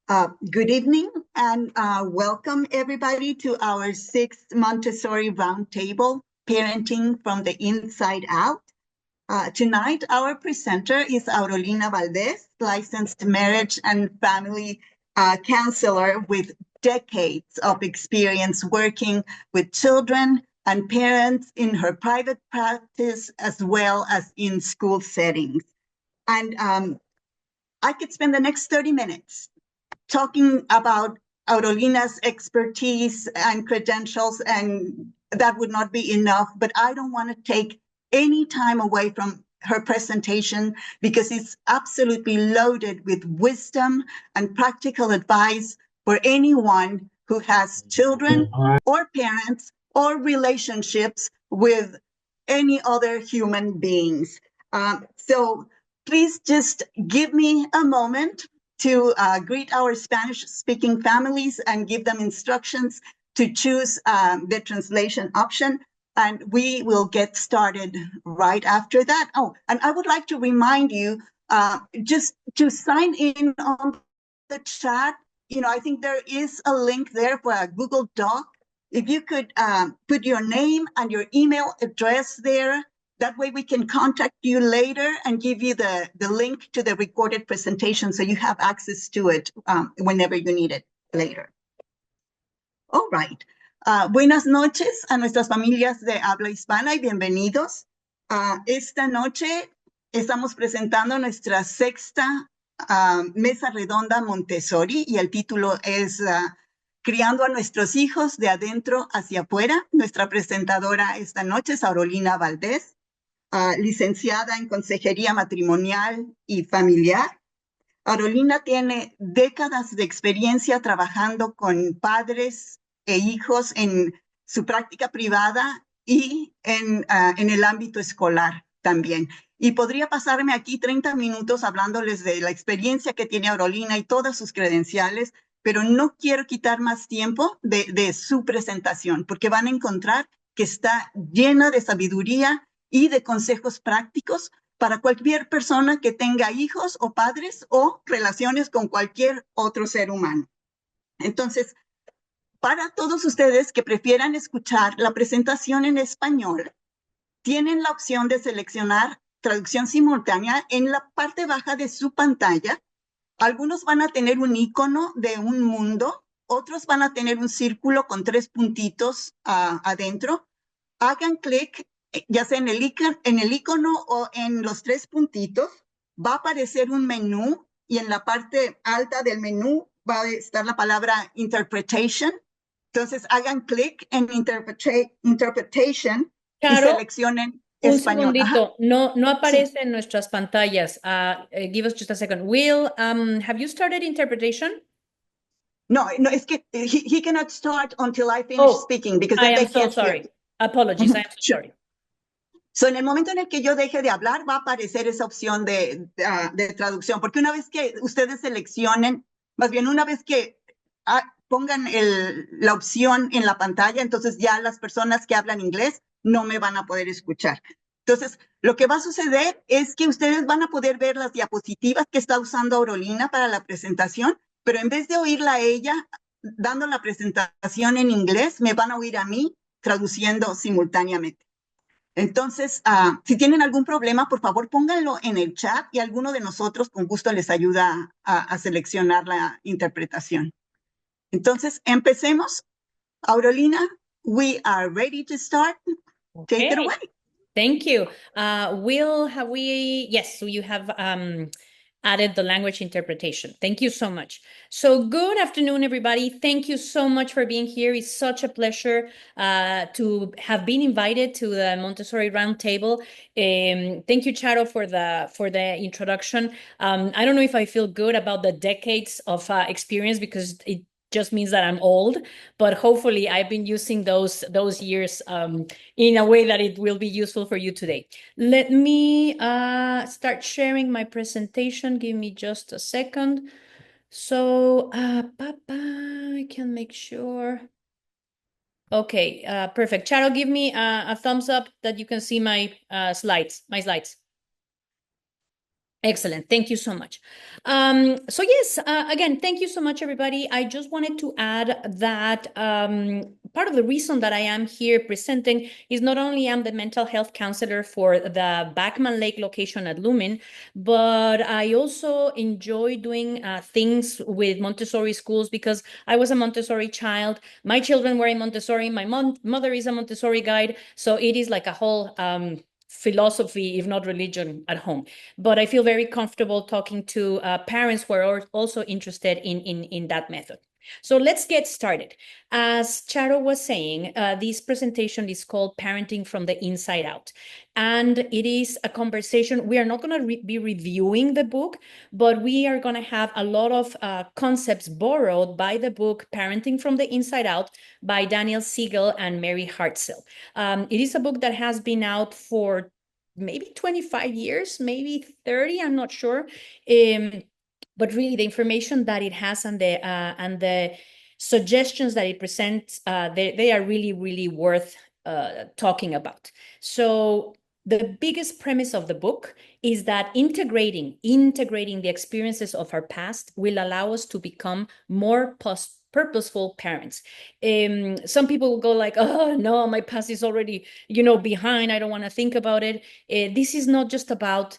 Good evening and welcome everybody to our 6th Montessori Roundtable, Parenting from the Inside Out. Tonight, our presenter is Aurolina Valdez, licensed marriage and family counselor with decades of experience working with children and parents in her private practice as well as in school settings. And I could spend the next 30 minutes talking about Aurolina's expertise and credentials, and that would not be enough, but I don't want to take any time away from her presentation because it's absolutely loaded with wisdom and practical advice for anyone who has children or parents or relationships with any other human beings. So please just give me a moment to greet our Spanish-speaking families and give them instructions to choose the translation option. And we will get started right after that. Oh, and I would like to remind you just to sign in on the chat. You know, I think there is a link there for a Google Doc. If you could put your name and your email address there, that way we can contact you later and give you the link to the recorded presentation so you have access to it whenever you need it later. All right. Buenas noches a nuestras familias de habla hispana y bienvenidos. Esta noche estamos presentando nuestra 6ª mesa redonda Montessori y el título es Criando a nuestros hijos de adentro hacia afuera. Nuestra presentadora esta noche es Aurolina Valdez. Licenciada en Consejería Matrimonial y Familiar. Aurolina tiene décadas de experiencia trabajando con padres e hijos en su práctica privada y en el ámbito escolar también. Y podría pasarme aquí 30 minutos hablándoles de la experiencia que tiene Aurolina y todas sus credenciales, pero no quiero quitar más tiempo de su presentación, porque van a encontrar que está llena de sabiduría y de consejos prácticos para cualquier persona que tenga hijos o padres o relaciones con cualquier otro ser humano. Entonces, para todos ustedes que prefieran escuchar la presentación en español, tienen la opción de seleccionar traducción simultánea en la parte baja de su pantalla. Algunos van a tener un icono de un mundo, otros van a tener un círculo con 3 puntitos adentro. Hagan clic ya sea en el icono o en los 3 puntitos, va a aparecer un menú y en la parte alta del menú va a estar la palabra Interpretation. Entonces hagan clic en Interpretation y seleccionen español. Un segundito, no aparece en nuestras pantallas. Give us just a second. Will, have you started interpretation? No, es que he cannot start until I finish speaking because I am so sorry. Apologies, I am so sorry. So, en el momento en el que yo deje de hablar, va a aparecer esa opción de traducción, porque una vez que ustedes seleccionen, más bien una vez que pongan la opción en la pantalla, entonces ya las personas que hablan inglés no me van a poder escuchar. Entonces, lo que va a suceder es que ustedes van a poder ver las diapositivas que está usando Aurolina para la presentación, pero en vez de oírla a ella dando la presentación en inglés, me van a oír a mí traduciendo simultáneamente. Entonces, si tienen algún problema, por favor, pónganlo en el chat y alguno de nosotros con gusto les ayuda a seleccionar la interpretación. Entonces, empecemos. Aurolina, we are ready to start. Okay. Take it away. Thank you. Will, yes, so you have added the language interpretation. Thank you so much. So good afternoon, everybody. Thank you so much for being here. It's such a pleasure to have been invited to the Montessori Roundtable. Thank you, Charo, for the introduction. I don't know if I feel good about the decades of experience because it just means that I'm old, but hopefully I've been using those years in a way that it will be useful for you today. Let me start sharing my presentation. Give me just a second. So, I can make sure. Okay, perfect. Charo, give me a thumbs up that you can see my slides. Excellent. Thank you so much. So yes, again, thank you so much, everybody. I just wanted to add that part of the reason that I am here presenting is not only I'm the mental health counselor for the Backman Lake location at Lumen, but I also enjoy doing things with Montessori schools because I was a Montessori child. My children were in Montessori. My mother is a Montessori guide. So it is like a whole philosophy, if not religion, at home. But I feel very comfortable talking to parents who are also interested in that method. So let's get started. As Charo was saying, this presentation is called Parenting from the Inside Out. And it is a conversation. We are not going to be reviewing the book, but we are going to have a lot of concepts borrowed by the book Parenting from the Inside Out by Daniel Siegel and Mary Hartzell. It is a book that has been out for maybe 25 years, maybe 30, I'm not sure. But really the information that it has and the suggestions that it presents, they are really, really worth talking about. So the biggest premise of the book is that integrating the experiences of our past will allow us to become more purposeful parents. Some people will go like, oh no, my past is already, behind. I don't want to think about it. This is not just about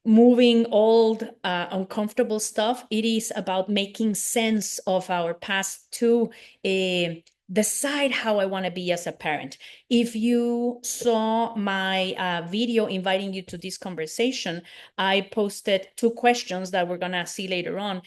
moving old, uncomfortable stuff. It is about making sense of our past to decide how I want to be as a parent. If you saw my video inviting you to this conversation, I posted 2 questions that we're going to see later on.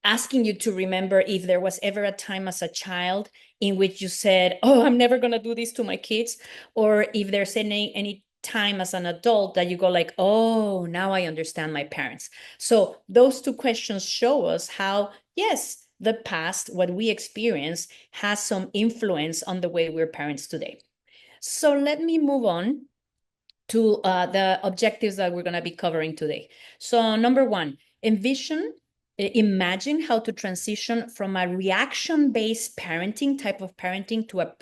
Asking you to remember if there was ever a time as a child in which you said, oh, I'm never going to do this to my kids, or if there's any time as an adult that you go like, oh, now I understand my parents. So those 2 questions show us how, yes, the past, what we experience, has some influence on the way we're parents today. So let me move on to the objectives that we're going to be covering today. So number 1, imagine how to transition from a reaction-based parenting type of parenting to a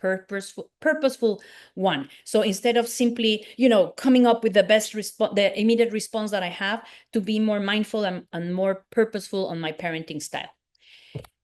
purposeful one. So instead of simply, coming up with the best response, the immediate response that I have, to be more mindful and more purposeful on my parenting style.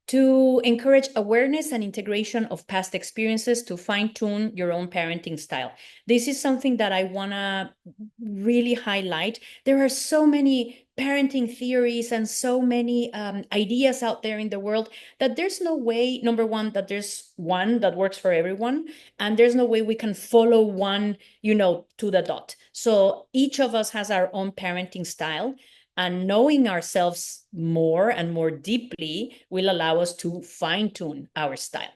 To encourage awareness and integration of past experiences to fine-tune your own parenting style. This is something that I want to really highlight. There are so many parenting theories and so many ideas out there in the world that there's no way, number 1, that there's one that works for everyone, and there's no way we can follow one, to the dot. So each of us has our own parenting style. And knowing ourselves more and more deeply will allow us to fine-tune our style.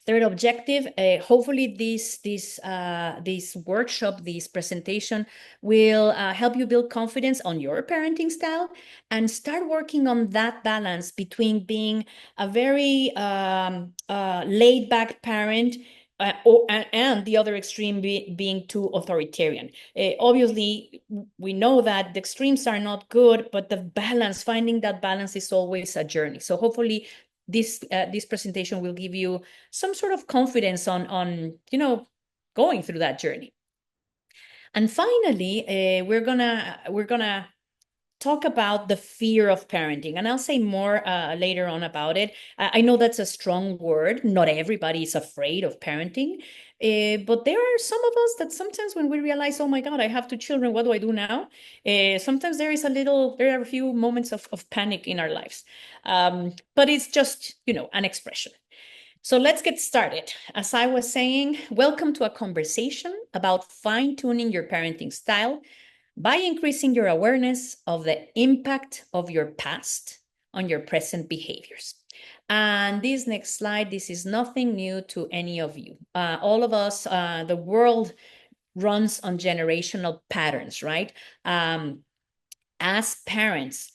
Third objective, hopefully this workshop, this presentation will help you build confidence on your parenting style and start working on that balance between being a very laid-back parent and the other extreme being too authoritarian. Obviously, we know that the extremes are not good, but the balance, finding that balance is always a journey. So hopefully this presentation will give you some sort of confidence on going through that journey. And finally, we're gonna talk about the fear of parenting, and I'll say more later on about it. I know that's a strong word. Not everybody is afraid of parenting, but there are some of us that sometimes when we realize, oh my God, I have 2 children, what do I do now? Sometimes there are a few moments of panic in our lives, but it's just, an expression. So let's get started. As I was saying, welcome to a conversation about fine-tuning your parenting style by increasing your awareness of the impact of your past on your present behaviors. And this next slide, this is nothing new to any of you. All of us, the world runs on generational patterns, right? As parents,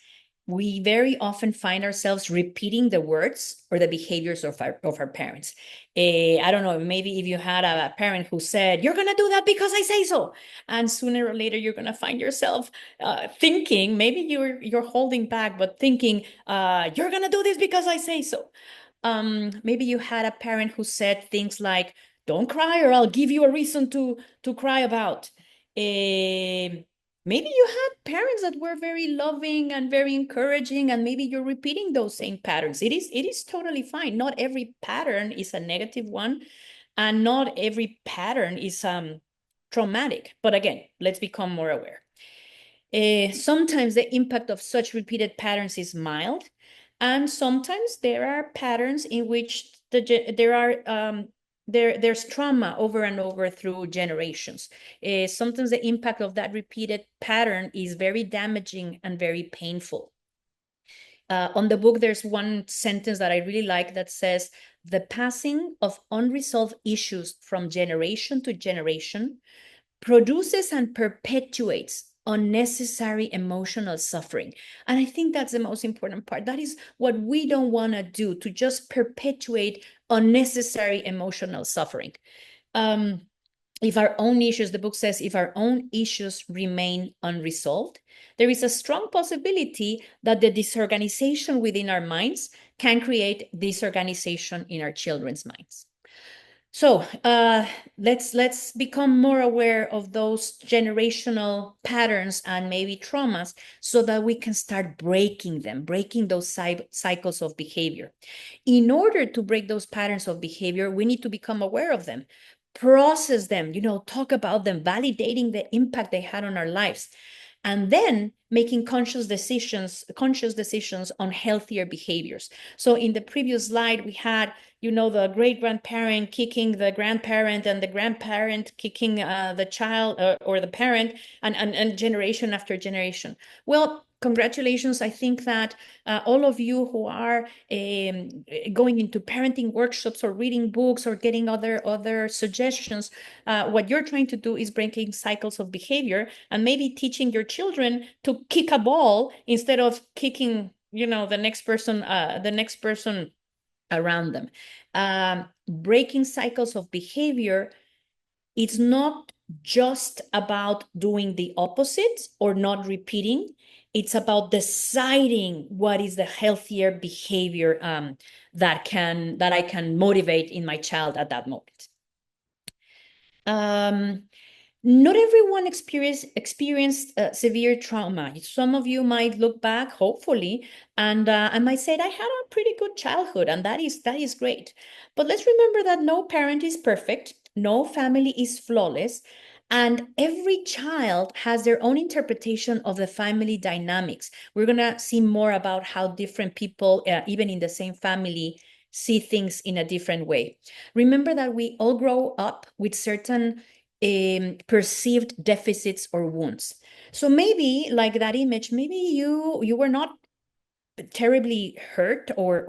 we very often find ourselves repeating the words or the behaviors of our parents. I don't know, maybe if you had a parent who said, you're going to do that because I say so. And sooner or later, you're going to find yourself thinking, maybe you're holding back, but thinking, you're going to do this because I say so. Maybe you had a parent who said things like, don't cry or I'll give you a reason to cry about. Maybe you had parents that were very loving and very encouraging, and maybe you're repeating those same patterns. It is totally fine. Not every pattern is a negative one, and not every pattern is traumatic. But again, let's become more aware. Sometimes the impact of such repeated patterns is mild, and sometimes there are patterns in which there's trauma over and over through generations. Sometimes the impact of that repeated pattern is very damaging and very painful. On the book, there's one sentence that I really like that says, "The passing of unresolved issues from generation to generation produces and perpetuates unnecessary emotional suffering." And I think that's the most important part. That is what we don't want to do, to just perpetuate unnecessary emotional suffering. If our own issues, the book says, if our own issues remain unresolved, there is a strong possibility that the disorganization within our minds can create disorganization in our children's minds. So let's become more aware of those generational patterns and maybe traumas, so that we can start breaking them, breaking those cycles of behavior. In order to break those patterns of behavior, we need to become aware of them, process them, talk about them, validating the impact they had on our lives, and then making conscious decisions on healthier behaviors. So in the previous slide, we had, the great-grandparent kicking the grandparent, and the grandparent kicking the child or the parent, and generation after generation. Well, congratulations. I think that all of you who are going into parenting workshops or reading books or getting other suggestions, what you're trying to do is breaking cycles of behavior, and maybe teaching your children to kick a ball instead of kicking, the next person around them. Breaking cycles of behavior, it's not just about doing the opposite or not repeating. It's about deciding what is the healthier behavior that I can motivate in my child at that moment. Not everyone experienced severe trauma. Some of you might look back, hopefully, and might say, I had a pretty good childhood, and that is great. But let's remember that no parent is perfect, no family is flawless, and every child has their own interpretation of the family dynamics. We're going to see more about how different people, even in the same family, see things in a different way. Remember that we all grow up with certain perceived deficits or wounds. So maybe, like that image, maybe you were not terribly hurt or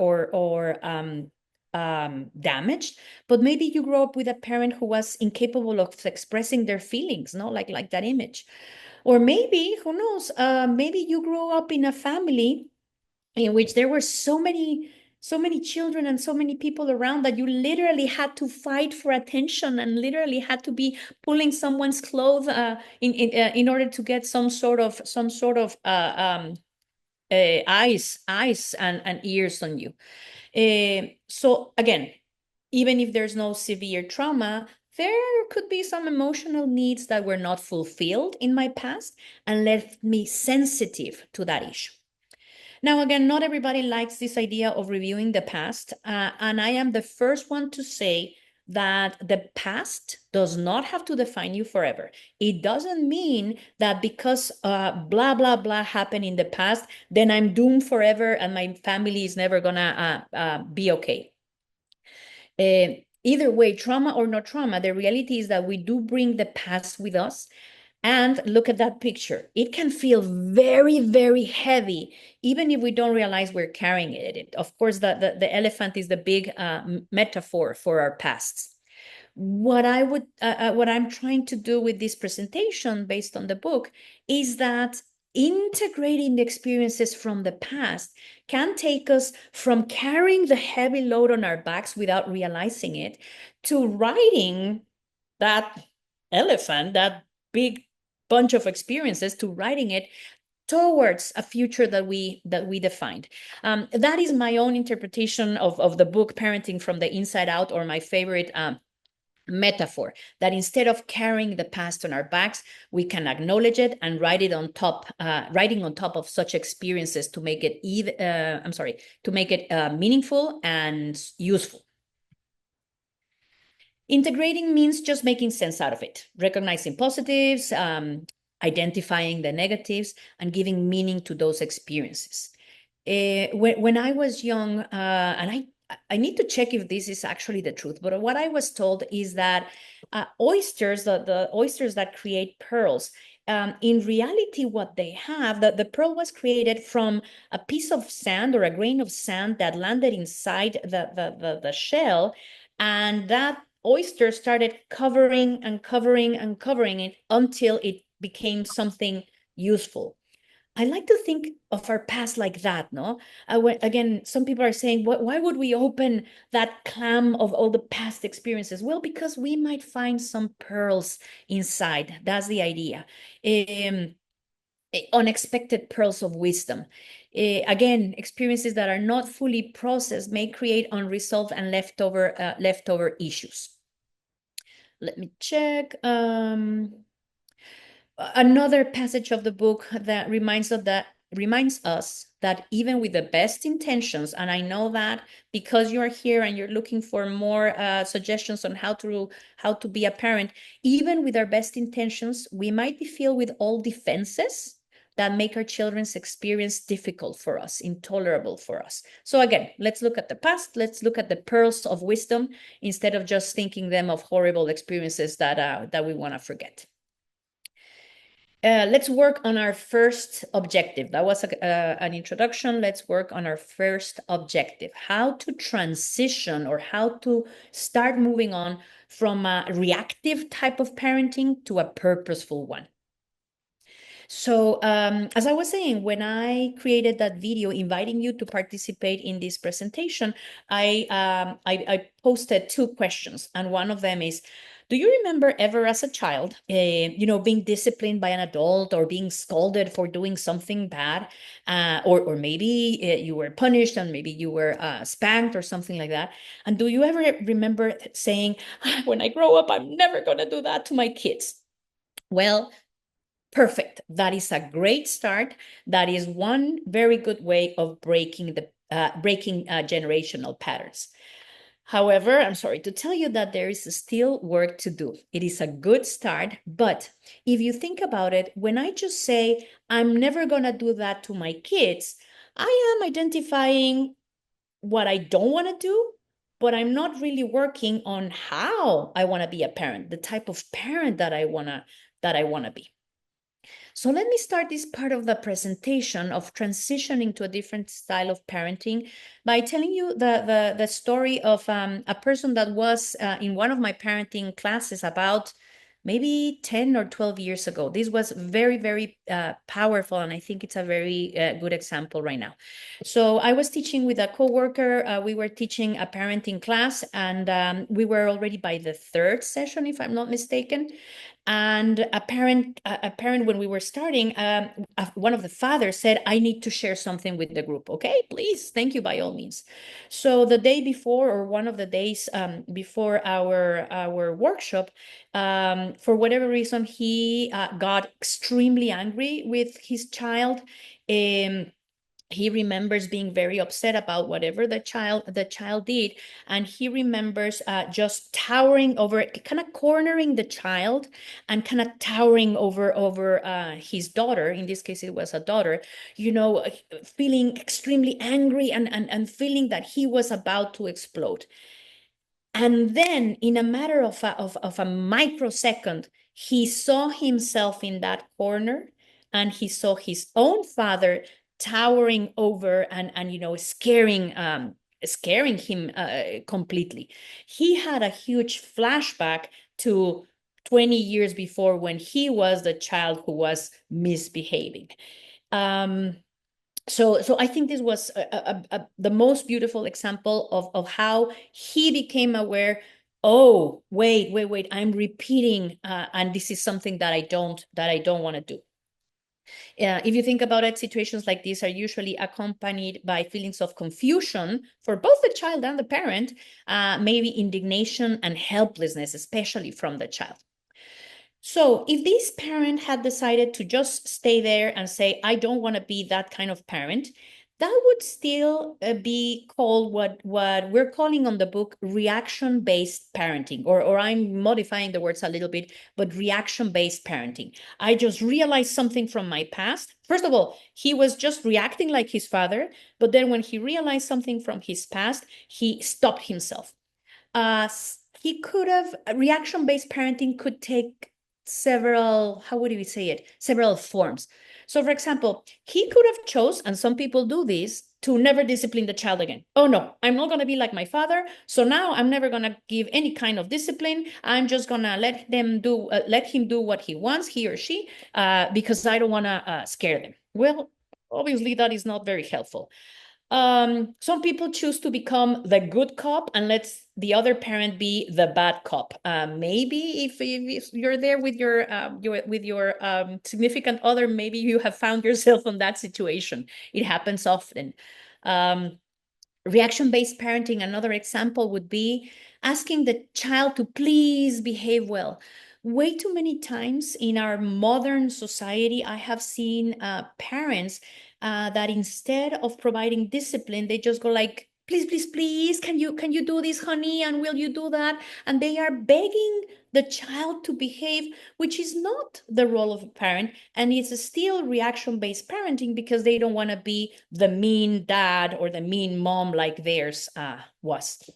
damaged, but maybe you grew up with a parent who was incapable of expressing their feelings, no, like that image. Or maybe, who knows, maybe you grew up in a family in which there were so many children and so many people around that you literally had to fight for attention, and literally had to be pulling someone's clothes in order to get some sort of eyes and ears on you. So again, even if there's no severe trauma, there could be some emotional needs that were not fulfilled in my past and left me sensitive to that issue. Now, again, not everybody likes this idea of reviewing the past, and I am the first one to say that the past does not have to define you forever. It doesn't mean that because blah, blah, blah happened in the past, then I'm doomed forever and my family is never gonna be okay. Either way, trauma or no trauma, the reality is that we do bring the past with us. And look at that picture. It can feel very, very heavy, even if we don't realize we're carrying it. Of course, the elephant is the big metaphor for our pasts. What I'm trying to do with this presentation, based on the book, is that integrating the experiences from the past can take us from carrying the heavy load on our backs without realizing it, to riding that elephant, that big bunch of experiences, to writing it towards a future that we defined. That is my own interpretation of the book Parenting from the Inside Out, or my favorite metaphor, that instead of carrying the past on our backs, we can acknowledge it and writing on top of such experiences to make it meaningful and useful. Integrating means just making sense out of it, recognizing positives, identifying the negatives, and giving meaning to those experiences. When I was young, and I need to check if this is actually the truth, but what I was told is that oysters, the oysters that create pearls, in reality, what they have, the pearl was created from a piece of sand or a grain of sand that landed inside the shell, and that oyster started covering and covering and covering it until it became something useful. I like to think of our past like that, no? Again, some people are saying, why would we open that clam of all the past experiences? Well, because we might find some pearls inside. That's the idea. Unexpected pearls of wisdom. Again, experiences that are not fully processed may create unresolved and leftover issues. Let me check. Another passage of the book that reminds us that even with the best intentions, and I know that because you are here and you're looking for more suggestions on how to be a parent, even with our best intentions, we might be filled with all defenses that make our children's experience difficult for us, intolerable for us. So again, let's look at the past. Let's look at the pearls of wisdom instead of just thinking them of horrible experiences that we want to forget. Let's work on our first objective. That was an introduction. Let's work on our first objective, how to transition or how to start moving on from a reactive type of parenting to a purposeful one. So as I was saying, when I created that video inviting you to participate in this presentation, I posted 2 questions, and one of them is, do you remember ever as a child, being disciplined by an adult or being scolded for doing something bad? Or maybe you were punished and maybe you were spanked or something like that. And do you ever remember saying, when I grow up, I'm never going to do that to my kids? Well, perfect. That is a great start. That is one very good way of breaking generational patterns. However, I'm sorry to tell you that there is still work to do. It is a good start, but if you think about it, when I just say, I'm never going to do that to my kids, I am identifying what I don't want to do, but I'm not really working on how I want to be a parent, the type of parent that I want to be. So let me start this part of the presentation of transitioning to a different style of parenting by telling you the story of a person that was in one of my parenting classes about maybe 10 or 12 years ago. This was very, very powerful, and I think it's a very good example right now. So I was teaching with a coworker. We were teaching a parenting class, and we were already by the 3rd session, if I'm not mistaken. And a parent, when we were starting, one of the fathers said, I need to share something with the group. Okay, please, thank you, by all means. So the day before, or one of the days before our workshop, for whatever reason, he got extremely angry with his child. He remembers being very upset about whatever the child did, and he remembers just towering over, kind of cornering the child, and kind of towering over his daughter. In this case, it was a daughter. Feeling extremely angry and feeling that he was about to explode. And then, in a matter of a microsecond, he saw himself in that corner, and he saw his own father towering over and scaring him completely. He had a huge flashback to 20 years before, when he was the child who was misbehaving. So I think this was the most beautiful example of how he became aware. Oh, wait, I'm repeating, and this is something that I don't want to do. If you think about it, situations like these are usually accompanied by feelings of confusion for both the child and the parent, maybe indignation and helplessness, especially from the child. So if this parent had decided to just stay there and say, I don't want to be that kind of parent, that would still be called what we're calling on the book reaction-based parenting, or I'm modifying the words a little bit, but reaction-based parenting. I just realized something from my past. First of all, he was just reacting like his father, but then when he realized something from his past, he stopped himself. He could have, reaction-based parenting could take several, how would we say it, several forms. So for example, he could have chose, and some people do this, to never discipline the child again. Oh no, I'm not going to be like my father, so now I'm never going to give any kind of discipline. I'm just going to let him do what he wants, he or she, because I don't want to scare them. Well, obviously that is not very helpful. Some people choose to become the good cop and let the other parent be the bad cop. Maybe if you're there with your significant other, maybe you have found yourself in that situation. It happens often. Um, Reaction-based parenting, another example would be asking the child to please behave well. Way too many times in our modern society, I have seen parents that instead of providing discipline, they just go like, please, please, please, can you do this, honey? And will you do that? And they are begging the child to behave, which is not the role of a parent. And it's still reaction-based parenting because they don't want to be the mean dad or the mean mom like theirs was.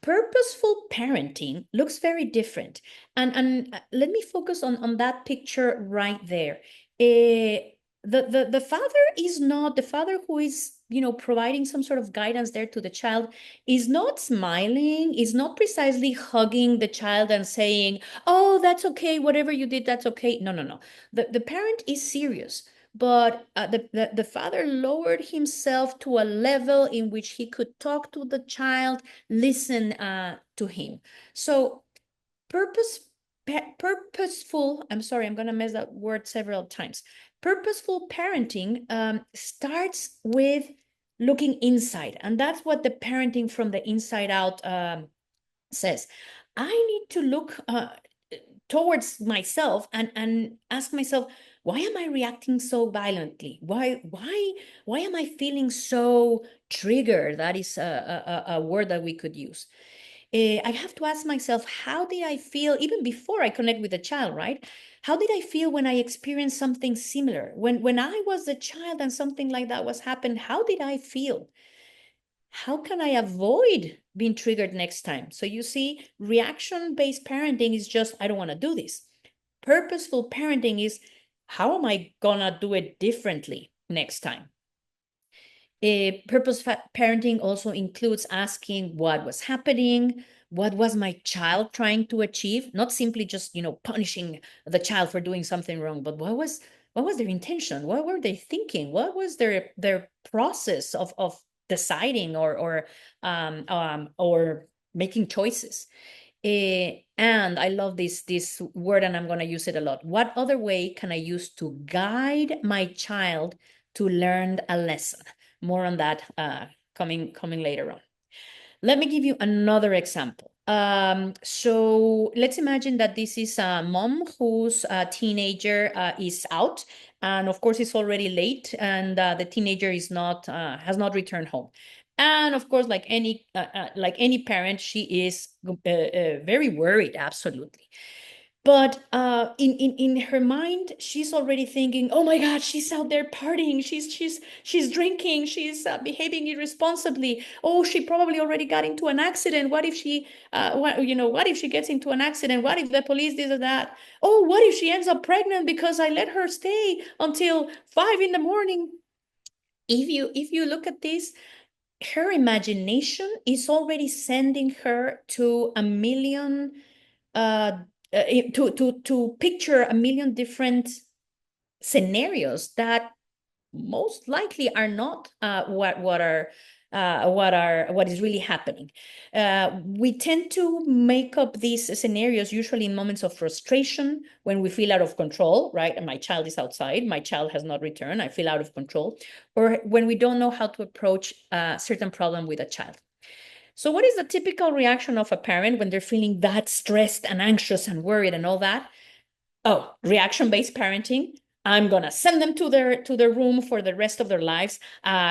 Purposeful parenting looks very different. And let me focus on that picture right there. The father is not, the father who is, providing some sort of guidance there to the child is not smiling, is not precisely hugging the child and saying, oh, that's okay, whatever you did, that's okay. No, no, no. The parent is serious. But the father lowered himself to a level in which he could talk to the child, listen to him. So purposeful, I'm sorry, I'm going to mess that word several times. Purposeful parenting starts with looking inside. And that's what the parenting from the inside out says. I need to look towards myself and ask myself, why am I reacting so violently? Why am I feeling so triggered? That is a word that we could use. I have to ask myself, how did I feel even before I connect with the child, right? How did I feel when I experienced something similar? When I was a child and something like that was happened, how did I feel? How can I avoid being triggered next time? So you see, reaction-based parenting is just, I don't want to do this. Purposeful parenting is, how am I gonna do it differently next time? Purposeful parenting also includes asking what was happening, what was my child trying to achieve, not simply just, punishing the child for doing something wrong, but what was their intention? What were they thinking? What was their process of deciding or making choices? And I love this word, and I'm going to use it a lot. What other way can I use to guide my child to learn a lesson? More on that coming later on. Let me give you another example. So let's imagine that this is a mom whose teenager is out, and of course it's already late, and the teenager is not has not returned home. And of course, like any parent, she is very worried, absolutely. But in her mind, she's already thinking, "Oh my God, she's out there partying. She's drinking. She's behaving irresponsibly. Oh, she probably already got into an accident. What if she, what if she gets into an accident? What if the police did that? Oh, what if she ends up pregnant because I let her stay until 5 in the morning?" If you look at this, her imagination is already sending her to a million uh, to picture a million different scenarios that most likely are not what are what is really happening. We tend to make up these scenarios usually in moments of frustration, when we feel out of control, right? And my child is outside, my child has not returned, I feel out of control, or when we don't know how to approach a certain problem with a child. So what is the typical reaction of a parent when they're feeling that stressed and anxious and worried and all that? Oh, reaction-based parenting. I'm gonna send them to their room for the rest of their lives.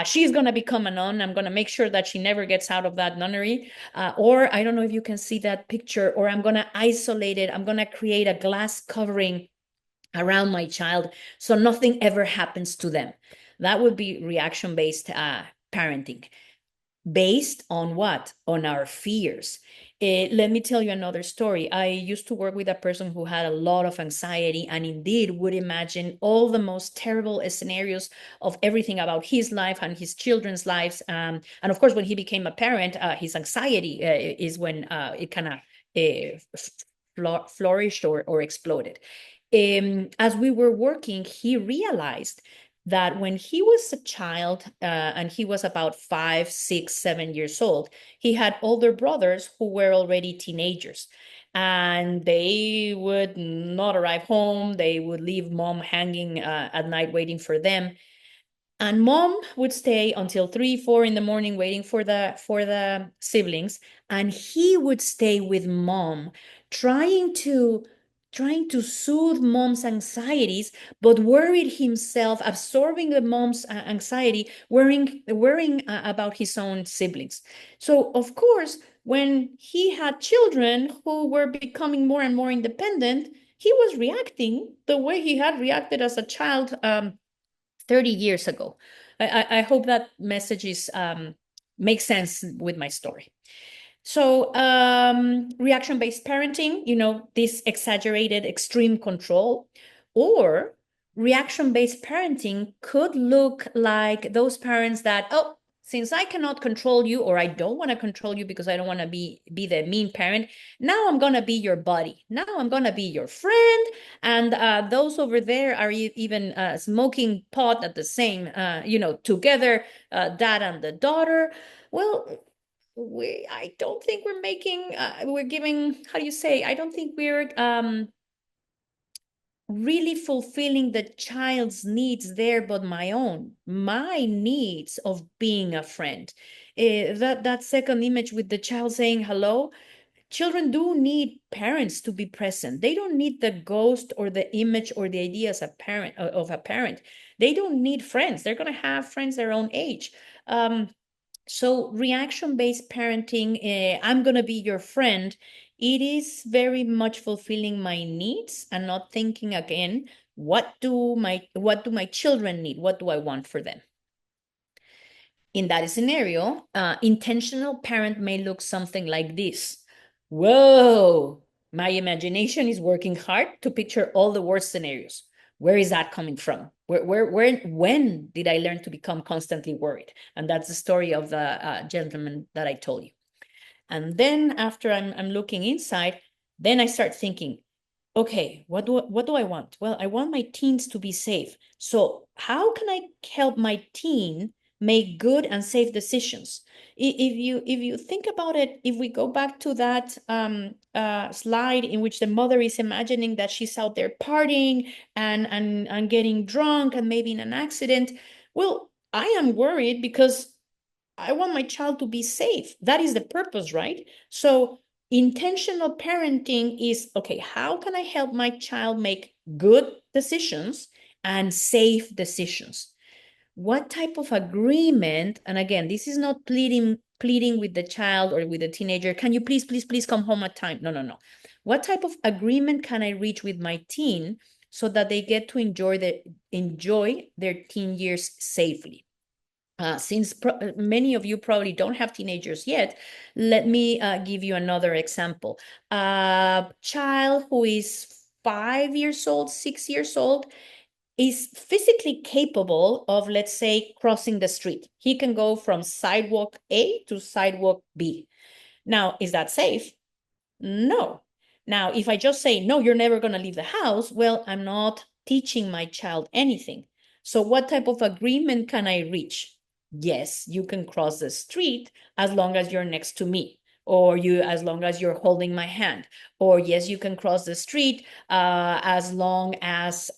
She's gonna become a nun. I'm gonna make sure that she never gets out of that nunnery. Or I don't know if you can see that picture. Or I'm gonna isolate it. I'm gonna create a glass covering around my child so nothing ever happens to them. That would be reaction-based parenting. Based on what? On our fears. Let me tell you another story. I used to work with a person who had a lot of anxiety and indeed would imagine all the most terrible scenarios of everything about his life and his children's lives. And of course, when he became a parent, his anxiety is when it kind of flourished or exploded. As we were working, he realized that when he was a child and he was about 5, 6, 7 years old, he had older brothers who were already teenagers. And they would not arrive home. They would leave mom hanging at night waiting for them. And mom would stay until 3, 4 in the morning waiting for the siblings. And he would stay with mom, trying to soothe mom's anxieties, but worried himself, absorbing the mom's anxiety, worrying about his own siblings. So of course, when he had children who were becoming more and more independent, he was reacting the way he had reacted as a child 30 years ago. I hope that message is makes sense with my story. So reaction-based parenting, this exaggerated extreme control, or reaction-based parenting could look like those parents that, oh, since I cannot control you, or I don't want to control you because I don't want to be the mean parent, now I'm going to be your buddy. Now I'm going to be your friend. And those over there are even smoking pot at the same, together, dad and the daughter. Well, I don't think we're giving, how do you say, I don't think we're really fulfilling the child's needs there, but my needs of being a friend. That second image with the child saying hello, children do need parents to be present. They don't need the ghost or the image or the idea as a parent of a parent. They don't need friends. They're going to have friends their own age. So reaction-based parenting, I'm going to be your friend. It is very much fulfilling my needs and not thinking again, what do my children need? What do I want for them? In that scenario, intentional parent may look something like this. Whoa, my imagination is working hard to picture all the worst scenarios. Where is that coming from? When did I learn to become constantly worried? And that's the story of the gentleman that I told you. And then after I'm looking inside, then I start thinking, okay, what do I want? Well, I want my teens to be safe. So how can I help my teen make good and safe decisions? If you think about it, if we go back to that slide in which the mother is imagining that she's out there partying and getting drunk and maybe in an accident, well, I am worried because I want my child to be safe. That is the purpose, right? So intentional parenting is, okay, how can I help my child make good decisions and safe decisions? What type of agreement, and again, this is not pleading with the child or with the teenager, can you please come home at time? No. What type of agreement can I reach with my teen so that they get to enjoy their teen years safely? Since many of you probably don't have teenagers yet, let me give you another example. A child who is 5 years old, 6 years old, is physically capable of, let's say, crossing the street. He can go from sidewalk A to sidewalk B. Now, is that safe? No. Now, if I just say, no, you're never going to leave the house, well, I'm not teaching my child anything. So what type of agreement can I reach? Yes, you can cross the street as long as you're next to me, or as long as you're holding my hand, or yes, you can cross the street as long as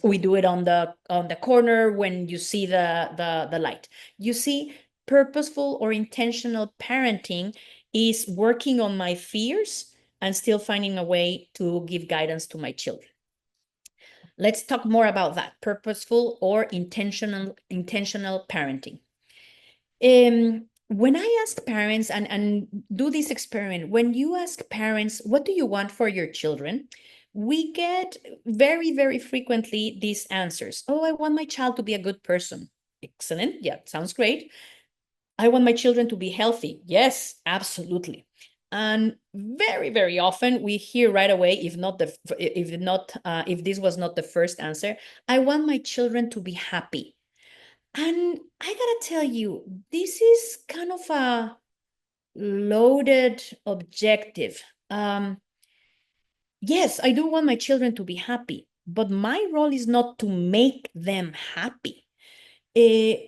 we do it on the corner when you see the light. You see, purposeful or intentional parenting is working on my fears and still finding a way to give guidance to my children. Let's talk more about that, purposeful or intentional parenting. When I ask parents and do this experiment, when you ask parents, what do you want for your children? We get very, very frequently these answers. Oh, I want my child to be a good person. Excellent. Yeah, sounds great. I want my children to be healthy. Yes, absolutely. And very, very often we hear right away, if this was not the first answer, I want my children to be happy. And I gotta tell you, this is kind of a loaded objective. Yes, I do want my children to be happy, but my role is not to make them happy.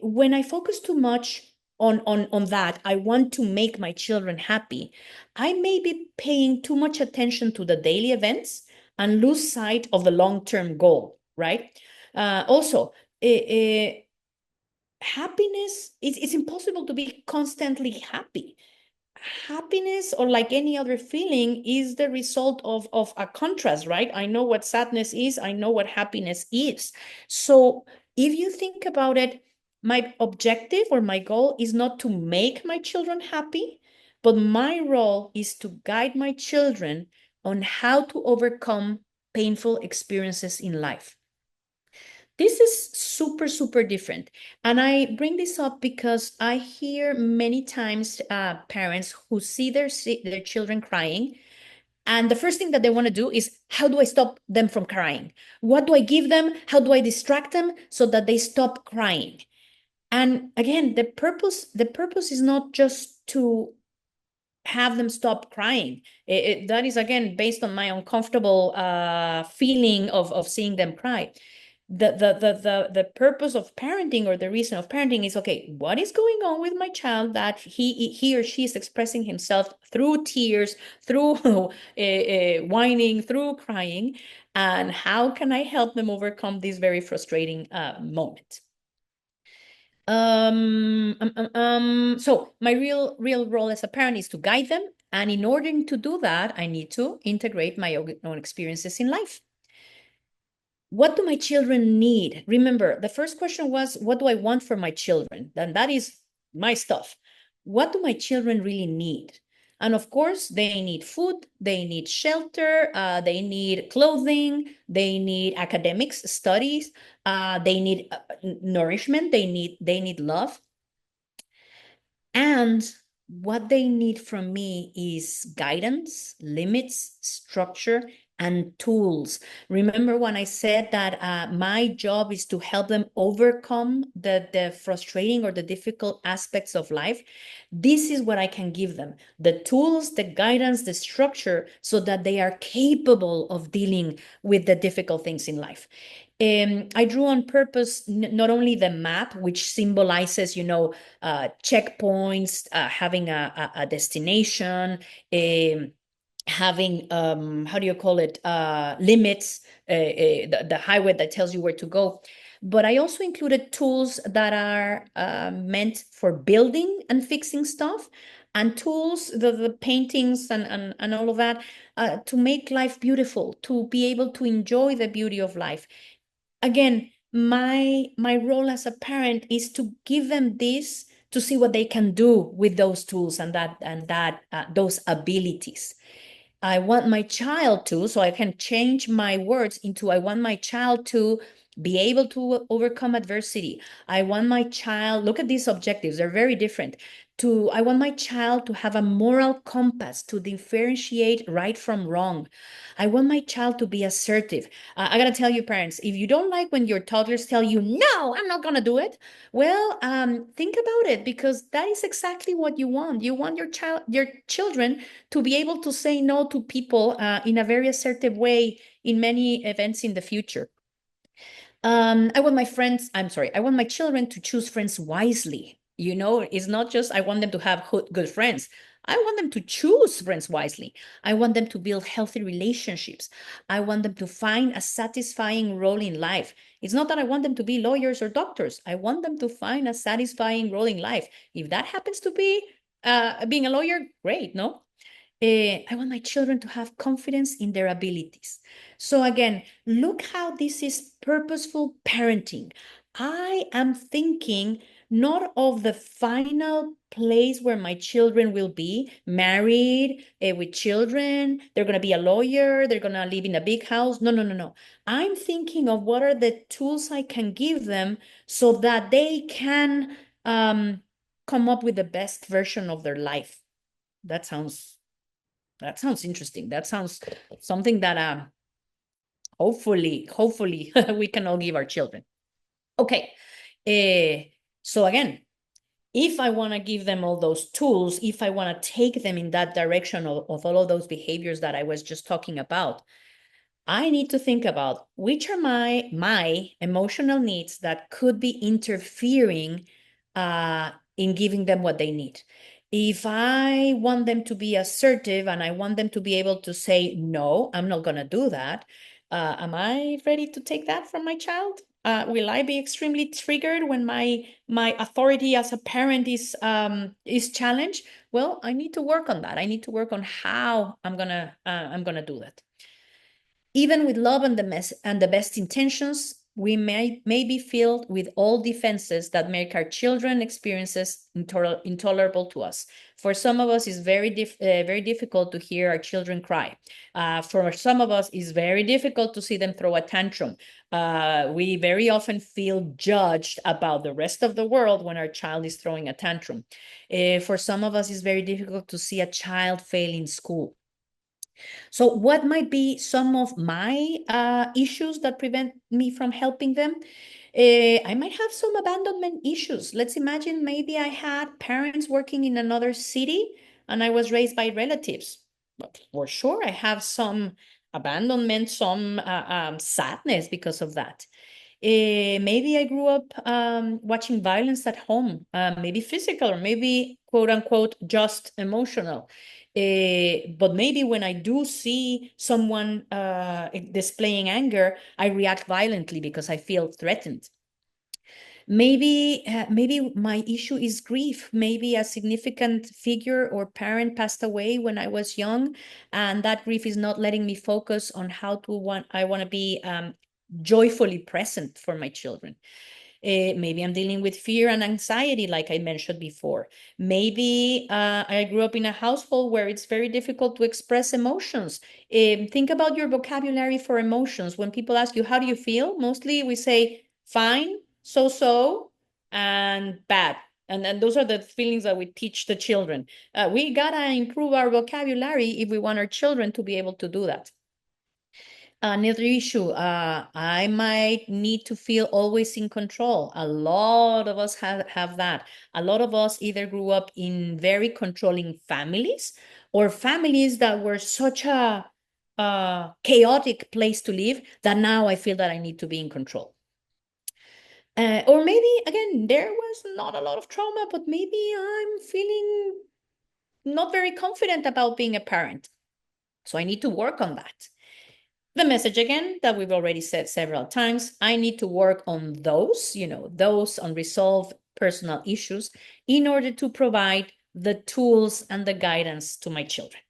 When I focus too much on that, I want to make my children happy, I may be paying too much attention to the daily events and lose sight of the long-term goal, right? Also, happiness, it's impossible to be constantly happy. Happiness, or like any other feeling, is the result of a contrast, right? I know what sadness is, I know what happiness is. So if you think about it, my objective or my goal is not to make my children happy, but my role is to guide my children on how to overcome painful experiences in life. This is super, super different. And I bring this up because I hear many times parents who see their children crying. And the first thing that they want to do is, how do I stop them from crying? What do I give them? How do I distract them so that they stop crying? And again, the purpose is not just to have them stop crying. That is, again, based on my uncomfortable feeling of seeing them cry. The purpose of parenting, or the reason of parenting, is, okay, what is going on with my child that he or she is expressing himself through tears, through whining, through crying, and how can I help them overcome this very frustrating moment? So my real role as a parent is to guide them. And in order to do that, I need to integrate my own experiences in life. What do my children need? Remember, the first question was, what do I want for my children? Then that is my stuff. What do my children really need? And of course, they need food, they need shelter, they need clothing, they need academics, studies, they need nourishment, they need love. And what they need from me is guidance, limits, structure, and tools. Remember when I said that my job is to help them overcome the frustrating or the difficult aspects of life? This is what I can give them: the tools, the guidance, the structure, so that they are capable of dealing with the difficult things in life. I drew on purpose not only the map, which symbolizes, checkpoints, having a destination, having, how do you call it, limits, the highway that tells you where to go. But I also included tools that are meant for building and fixing stuff, and tools, the paintings and all of that, to make life beautiful, to be able to enjoy the beauty of life. Again, my role as a parent is to give them this, to see what they can do with those tools and those abilities. I want my child to, so I can change my words into, I want my child to be able to overcome adversity. I want my child, look at these objectives, they're very different. I want my child to have a moral compass to differentiate right from wrong. I want my child to be assertive. I gotta tell you, parents, if you don't like when your toddlers tell you, no, I'm not gonna do it, well, think about it, because that is exactly what you want. You want your children to be able to say no to people in a very assertive way in many events in the future. I want I want my children to choose friends wisely. It's not just I want them to have good friends. I want them to choose friends wisely. I want them to build healthy relationships. I want them to find a satisfying role in life. It's not that I want them to be lawyers or doctors. I want them to find a satisfying role in life. If that happens to be being a lawyer, great, no? I want my children to have confidence in their abilities. So again, look how this is purposeful parenting. I am thinking not of the final place where my children will be married with children. They're going to be a lawyer. They're going to live in a big house. No, no, no, no. I'm thinking of what are the tools I can give them so that they can come up with the best version of their life. That sounds interesting. That sounds something that hopefully we can all give our children. Okay. So again, if I want to give them all those tools, if I want to take them in that direction of all of those behaviors that I was just talking about, I need to think about which are my emotional needs that could be interfering in giving them what they need. If I want them to be assertive and I want them to be able to say, no, I'm not going to do that, am I ready to take that from my child? Will I be extremely triggered when my authority as a parent is challenged? Well, I need to work on that. I need to work on how I'm gonna do that. Even with love and the best intentions, we may be filled with all defenses that make our children experiences intolerable to us. For some of us, it's very difficult to hear our children cry. For some of us, it's very difficult to see them throw a tantrum. We very often feel judged about the rest of the world when our child is throwing a tantrum. For some of us, it's very difficult to see a child fail in school. So what might be some of my issues that prevent me from helping them? I might have some abandonment issues. Let's imagine maybe I had parents working in another city and I was raised by relatives. But for sure, I have some abandonment, some sadness because of that. Maybe I grew up watching violence at home, maybe physical or maybe quote unquote just emotional. But maybe when I do see someone displaying anger, I react violently because I feel threatened. Maybe my issue is grief. Maybe a significant figure or parent passed away when I was young, and that grief is not letting me focus on how I want to be joyfully present for my children. Maybe I'm dealing with fear and anxiety, like I mentioned before. Maybe I grew up in a household where it's very difficult to express emotions. Think about your vocabulary for emotions. When people ask you, how do you feel? Mostly we say, fine, so, and bad. And then those are the feelings that we teach the children. We gotta improve our vocabulary if we want our children to be able to do that. Another issue, I might need to feel always in control. A lot of us have that. A lot of us either grew up in very controlling families or families that were such a chaotic place to live that now I feel that I need to be in control. Or maybe, again, there was not a lot of trauma, but maybe I'm feeling not very confident about being a parent. So I need to work on that. The message again that we've already said several times, I need to work on those unresolved personal issues in order to provide the tools and the guidance to my children.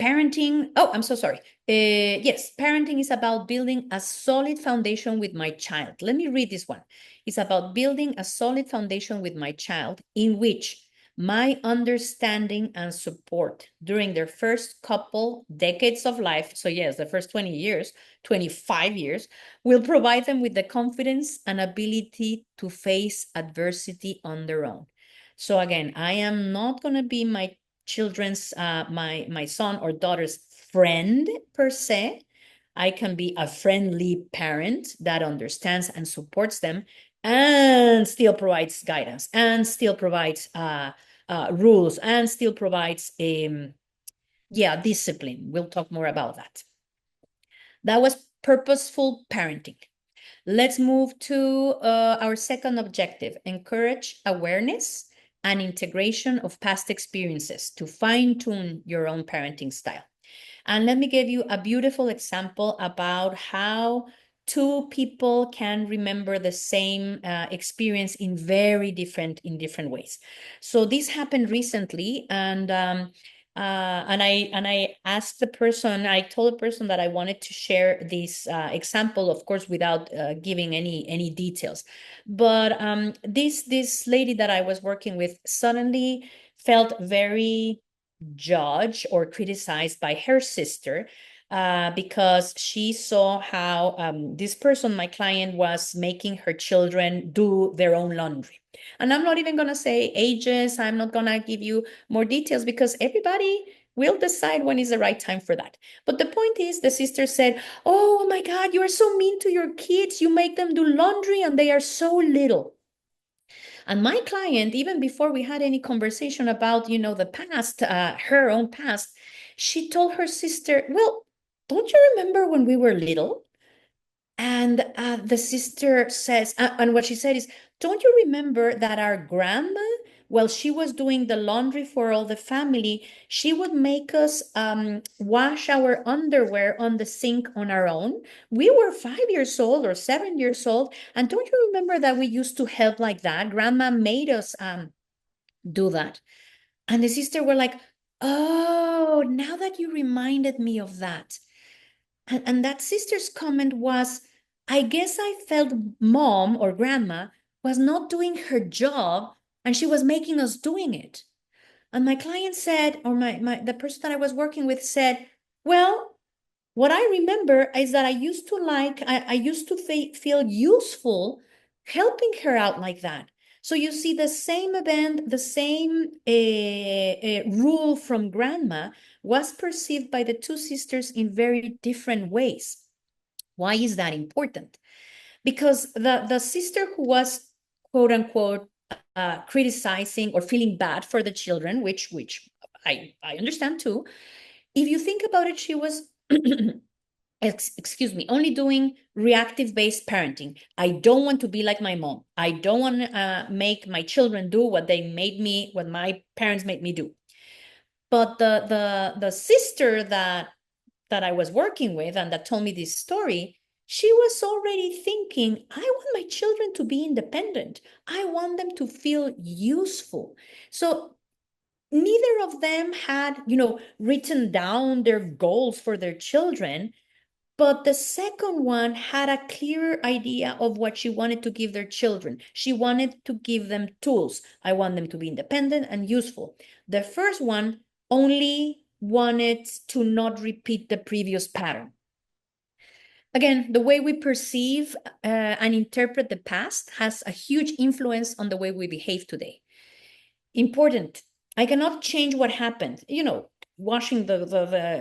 Parenting, I'm so sorry. Yes, parenting is about building a solid foundation with my child. Let me read this one. It's about building a solid foundation with my child in which my understanding and support during their first couple decades of life, so yes, the first 20 years, 25 years, will provide them with the confidence and ability to face adversity on their own. So again, I am not going to be my children's my son or daughter's friend per se. I can be a friendly parent that understands and supports them and still provides guidance and still provides rules and still provides discipline. We'll talk more about that. That was purposeful parenting. Let's move to our second objective: encourage awareness and integration of past experiences to fine-tune your own parenting style. And let me give you a beautiful example about how two people can remember the same experience in different ways. So this happened recently, and I asked the person, I told the person that I wanted to share this example, of course, without giving any details. But this lady that I was working with suddenly felt very judged or criticized by her sister because she saw how this person, my client, was making her children do their own laundry. And I'm not even going to say ages. I'm not going to give you more details because everybody will decide when is the right time for that. But the point is, the sister said, "Oh my God, you are so mean to your kids. You make them do laundry and they are so little." And my client, even before we had any conversation about, the past, her own past, she told her sister, "Well, don't you remember when we were little?" And the sister says, and what she said is, "Don't you remember that our grandma, while she was doing the laundry for all the family, she would make us wash our underwear on the sink on our own? We were 5 years old or 7 years old. And don't you remember that we used to help like that? Grandma made us do that." And the sister were like, "Oh, now that you reminded me of that." And that sister's comment was, "I guess I felt mom or grandma was not doing her job and she was making us doing it." And my client said, or the person that I was working with said, "Well, what I remember is that I used to feel useful helping her out like that." So you see, the same event, the same rule from grandma was perceived by the two sisters in very different ways. Why is that important? Because the sister who was, quote unquote, criticizing or feeling bad for the children, which I understand too. If you think about it, she was excuse me, only doing reactive based parenting. I don't want to be like my mom. I don't want to make my children do what my parents made me do. But the sister that I was working with and that told me this story, she was already thinking, "I want my children to be independent. I want them to feel useful." So neither of them had, written down their goals for their children, but the second one had a clearer idea of what she wanted to give their children. She wanted to give them tools. "I want them to be independent and useful." The first one only wanted to not repeat the previous pattern. Again, the way we perceive and interpret the past has a huge influence on the way we behave today. Important. I cannot change what happened. Washing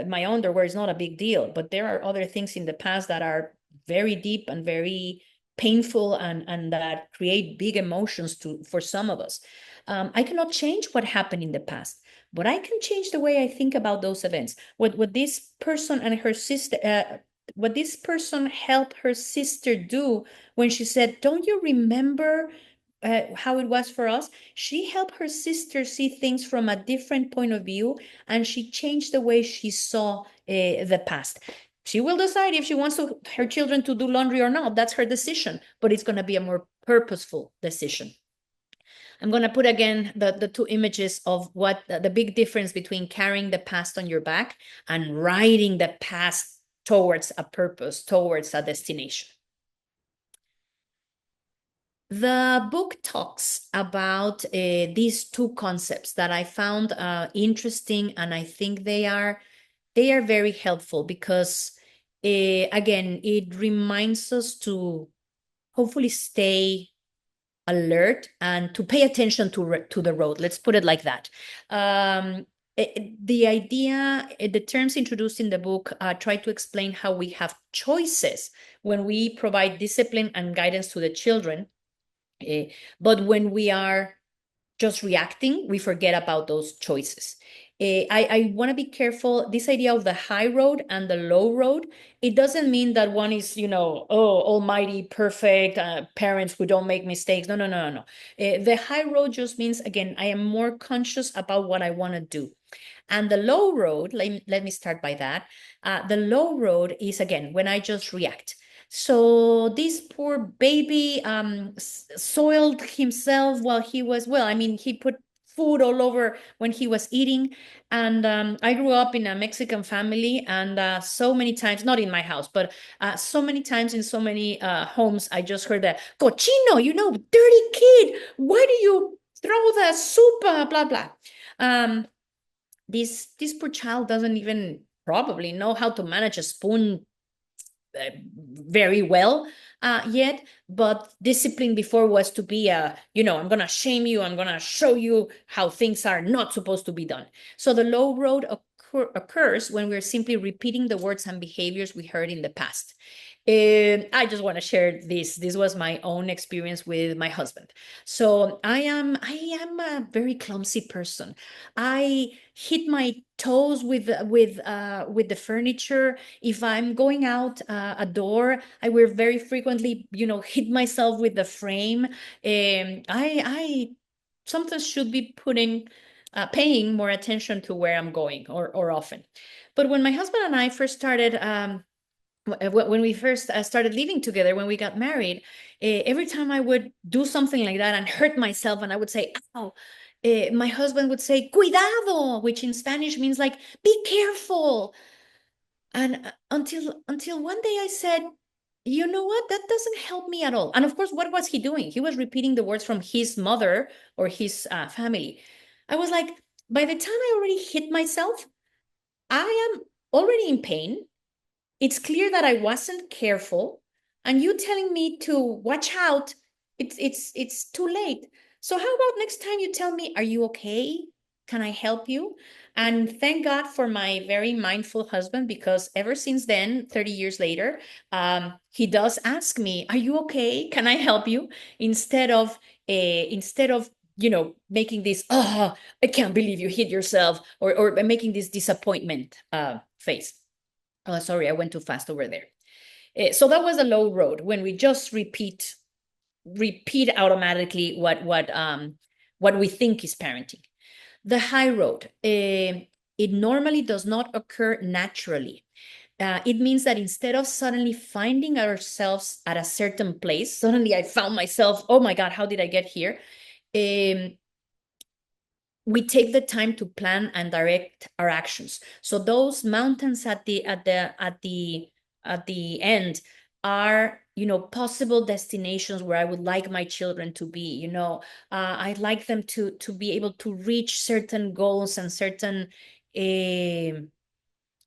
my underwear is not a big deal, but there are other things in the past that are very deep and very painful and that create big emotions for some of us. I cannot change what happened in the past, but I can change the way I think about those events. What this person and her sister, what this person helped her sister do when she said, "Don't you remember how it was for us?" She helped her sister see things from a different point of view, and she changed the way she saw the past. She will decide if she wants her children to do laundry or not. That's her decision, but it's going to be a more purposeful decision. I'm going to put again the two images of what the big difference between carrying the past on your back and riding the past towards a purpose, towards a destination. The book talks about these two concepts that I found interesting, and I think they are very helpful because, again, it reminds us to hopefully stay alert and to pay attention to the road. Let's put it like that. The idea, the terms introduced in the book try to explain how we have choices when we provide discipline and guidance to the children. But when we are just reacting, we forget about those choices. I want to be careful. This idea of the high road and the low road, it doesn't mean that one is, oh, almighty, perfect, parents who don't make mistakes. No, no, no, no, no. The high road just means, again, I am more conscious about what I want to do. And the low road, let me start by that. The low road is, again, when I just react. So this poor baby soiled himself while he was, well, I mean, he put food all over when he was eating. And I grew up in a Mexican family, and so many times, not in my house, but so many times in so many homes, I just heard that, cochino, dirty kid, why do you throw the soup, blah, blah. This poor child doesn't even probably know how to manage a spoon very well yet, but discipline before was to be I'm gonna shame you, I'm gonna show you how things are not supposed to be done. So the low road occurs when we're simply repeating the words and behaviors we heard in the past. I just want to share this. This was my own experience with my husband. So I am a very clumsy person. I hit my toes with the furniture. If I'm going out a door, I will very frequently, hit myself with the frame. I sometimes should be paying more attention to where I'm going, or often. But when my husband and I first started, when we first started living together, when we got married, every time I would do something like that and hurt myself, and I would say, "Ow," my husband would say, "Cuidado," which in Spanish means like, "Be careful." And until one day I said, "You know what? That doesn't help me at all." And of course, what was he doing? He was repeating the words from his mother or his family. I was like, by the time I already hit myself, I am already in pain. It's clear that I wasn't careful, and you telling me to watch out, it's too late. So how about next time you tell me, are you okay? Can I help you? And thank God for my very mindful husband, because ever since then, 30 years later, he does ask me, are you okay? Can I help you? Instead of making this, oh, I can't believe you hit yourself, or making this disappointment face. Oh, sorry, I went too fast over there. So that was a low road, when we just repeat automatically what we think is parenting. The high road, it normally does not occur naturally. It means that instead of suddenly finding ourselves at a certain place, suddenly I found myself, oh my God, how did I get here? We take the time to plan and direct our actions. So those mountains at the end are, possible destinations where I would like my children to be. I'd like them to be able to reach certain goals and certain to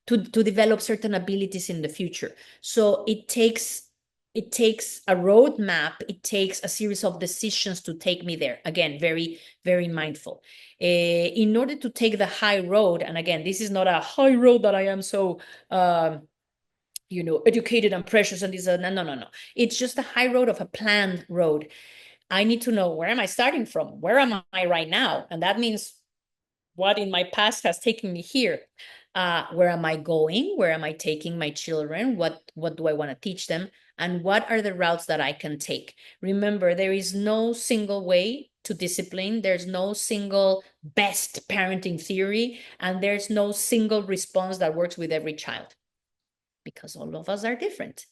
develop certain abilities in the future. So it takes a roadmap. It takes a series of decisions to take me there. Again, very, very mindful. In order to take the high road, and again, this is not a high road that I am so educated and precious and this, no, no, no. It's just a high road of a planned road. I need to know, where am I starting from? Where am I right now? And that means what in my past has taken me here. Where am I going? Where am I taking my children? What do I want to teach them? And what are the routes that I can take? Remember, there is no single way to discipline. There's no single best parenting theory, and there's no single response that works with every child, because all of us are different.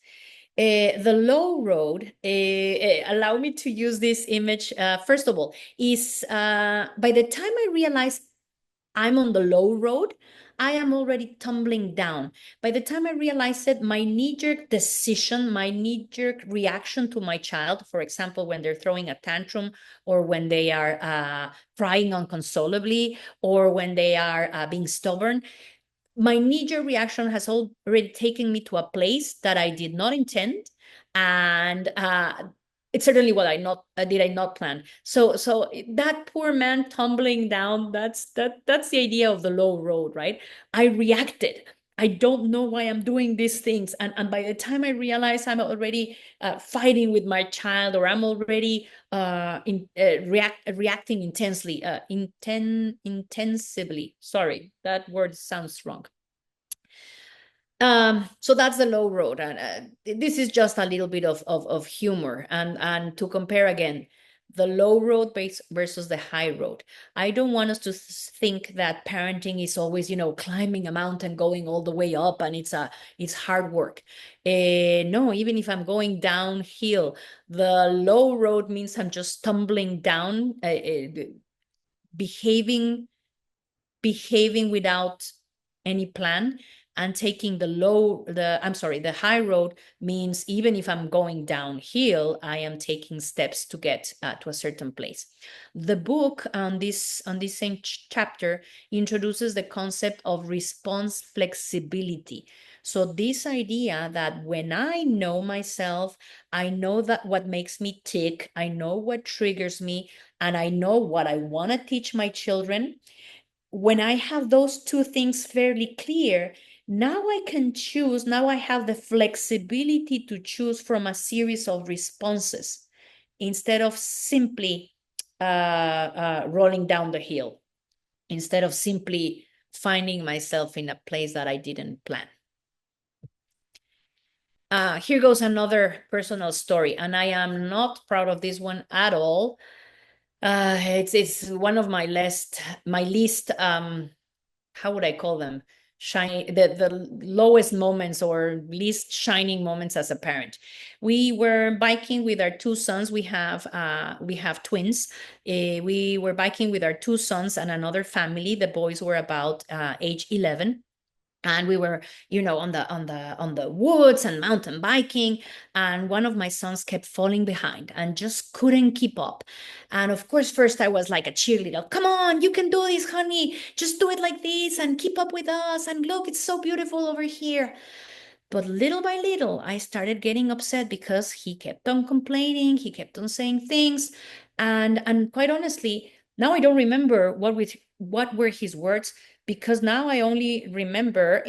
The low road, allow me to use this image, first of all, is by the time I realize I'm on the low road, I am already tumbling down. By the time I realize it, my knee-jerk decision, my knee-jerk reaction to my child, for example, when they're throwing a tantrum, or when they are crying unconsolably, or when they are being stubborn, my knee-jerk reaction has already taken me to a place that I did not intend, and it's certainly what I not plan. So that poor man tumbling down, that's the idea of the low road, right? I reacted. I don't know why I'm doing these things. And by the time I realize I'm already fighting with my child, or I'm already reacting intensely, intensively. Sorry, that word sounds wrong. So that's the low road, and this is just a little bit of humor, and to compare again the low road base versus the high road. I don't want us to think that parenting is always, climbing a mountain, going all the way up, and it's hard work. No, even if I'm going downhill, the low road means I'm just stumbling down, behaving without any plan, and taking the high road means even if I'm going downhill, I am taking steps to get to a certain place. The book on this same chapter introduces the concept of response flexibility. So this idea that when I know myself, I know that what makes me tick, I know what triggers me, and I know what I want to teach my children. When I have those two things fairly clear, now I can choose. Now I have the flexibility to choose from a series of responses instead of simply rolling down the hill, instead of simply finding myself in a place that I didn't plan. Here goes another personal story, and I am not proud of this one at all. It's one of my least how would I call them? The lowest moments or least shining moments as a parent. We were biking with our two sons. We have twins. We were biking with our two sons and another family. The boys were about age 11. And we were, on the woods and mountain biking, and one of my sons kept falling behind and just couldn't keep up. And of course, first I was like a cheerleader. Come on, you can do this, honey. Just do it like this and keep up with us. And look, it's so beautiful over here. But little by little, I started getting upset because he kept on complaining. He kept on saying things, and quite honestly, now I don't remember what were his words, because now I only remember,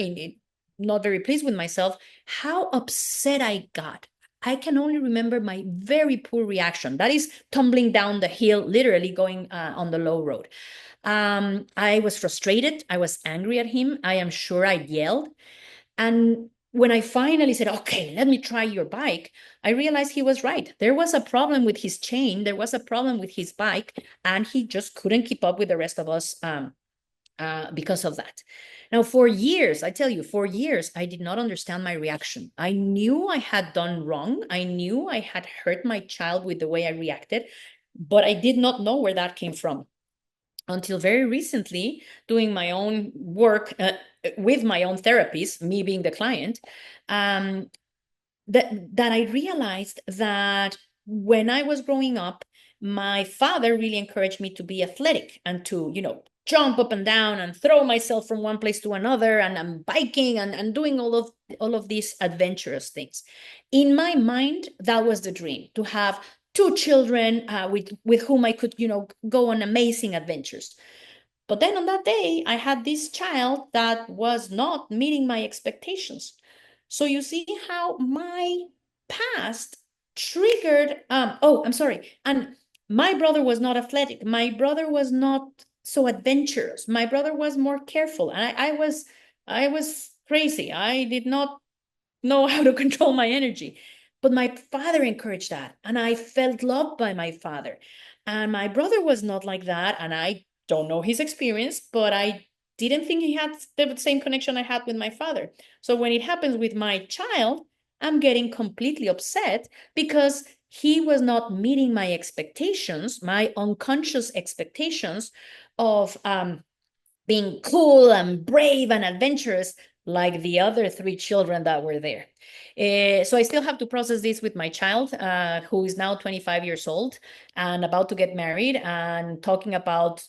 not very pleased with myself, how upset I got. I can only remember my very poor reaction. That is tumbling down the hill, literally going on the low road. I was frustrated. I was angry at him. I am sure I yelled. And when I finally said, okay, let me try your bike, I realized he was right. There was a problem with his chain. There was a problem with his bike, and he just couldn't keep up with the rest of us because of that. Now, for years, I tell you, for years, I did not understand my reaction. I knew I had done wrong. I knew I had hurt my child with the way I reacted, but I did not know where that came from until very recently, doing my own work with my own therapist, me being the client, that I realized that when I was growing up, my father really encouraged me to be athletic and to, jump up and down and throw myself from one place to another, and I'm biking and doing all of these adventurous things. In my mind, that was the dream, to have two children with whom I could, go on amazing adventures. But then on that day, I had this child that was not meeting my expectations. So you see how my past triggered, I'm sorry. And my brother was not athletic. My brother was not so adventurous. My brother was more careful. And I was crazy. I did not know how to control my energy. But my father encouraged that, and I felt loved by my father. And my brother was not like that, and I don't know his experience, but I didn't think he had the same connection I had with my father. So when it happens with my child, I'm getting completely upset because he was not meeting my expectations, my unconscious expectations of being cool and brave and adventurous like the other three children that were there. So I still have to process this with my child, who is now 25 years old and about to get married, and talking about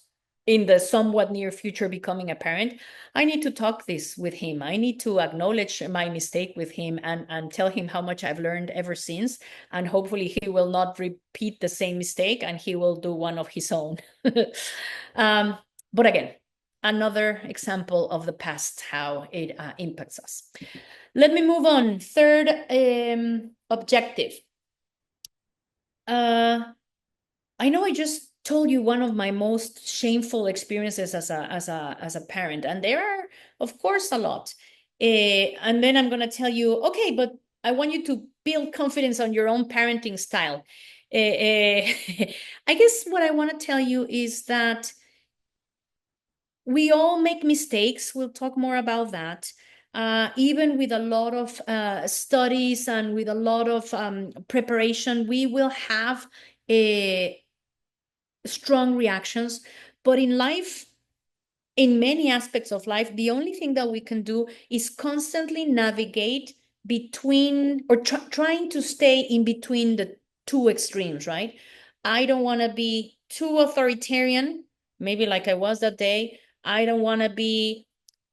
in the somewhat near future becoming a parent. I need to talk this with him. I need to acknowledge my mistake with him and tell him how much I've learned ever since. And hopefully he will not repeat the same mistake and he will do one of his own. But again, another example of the past, how it impacts us. Let me move on. Third objective. I know I just told you one of my most shameful experiences as a parent, and there are, of course, a lot. And then I'm going to tell you, okay, but I want you to build confidence on your own parenting style. I guess what I want to tell you is that we all make mistakes. We'll talk more about that. Even with a lot of studies and with a lot of preparation, we will have strong reactions. But in life, in many aspects of life, the only thing that we can do is constantly navigate between, or trying to stay in between the two extremes, right? I don't want to be too authoritarian, maybe like I was that day. I don't want to be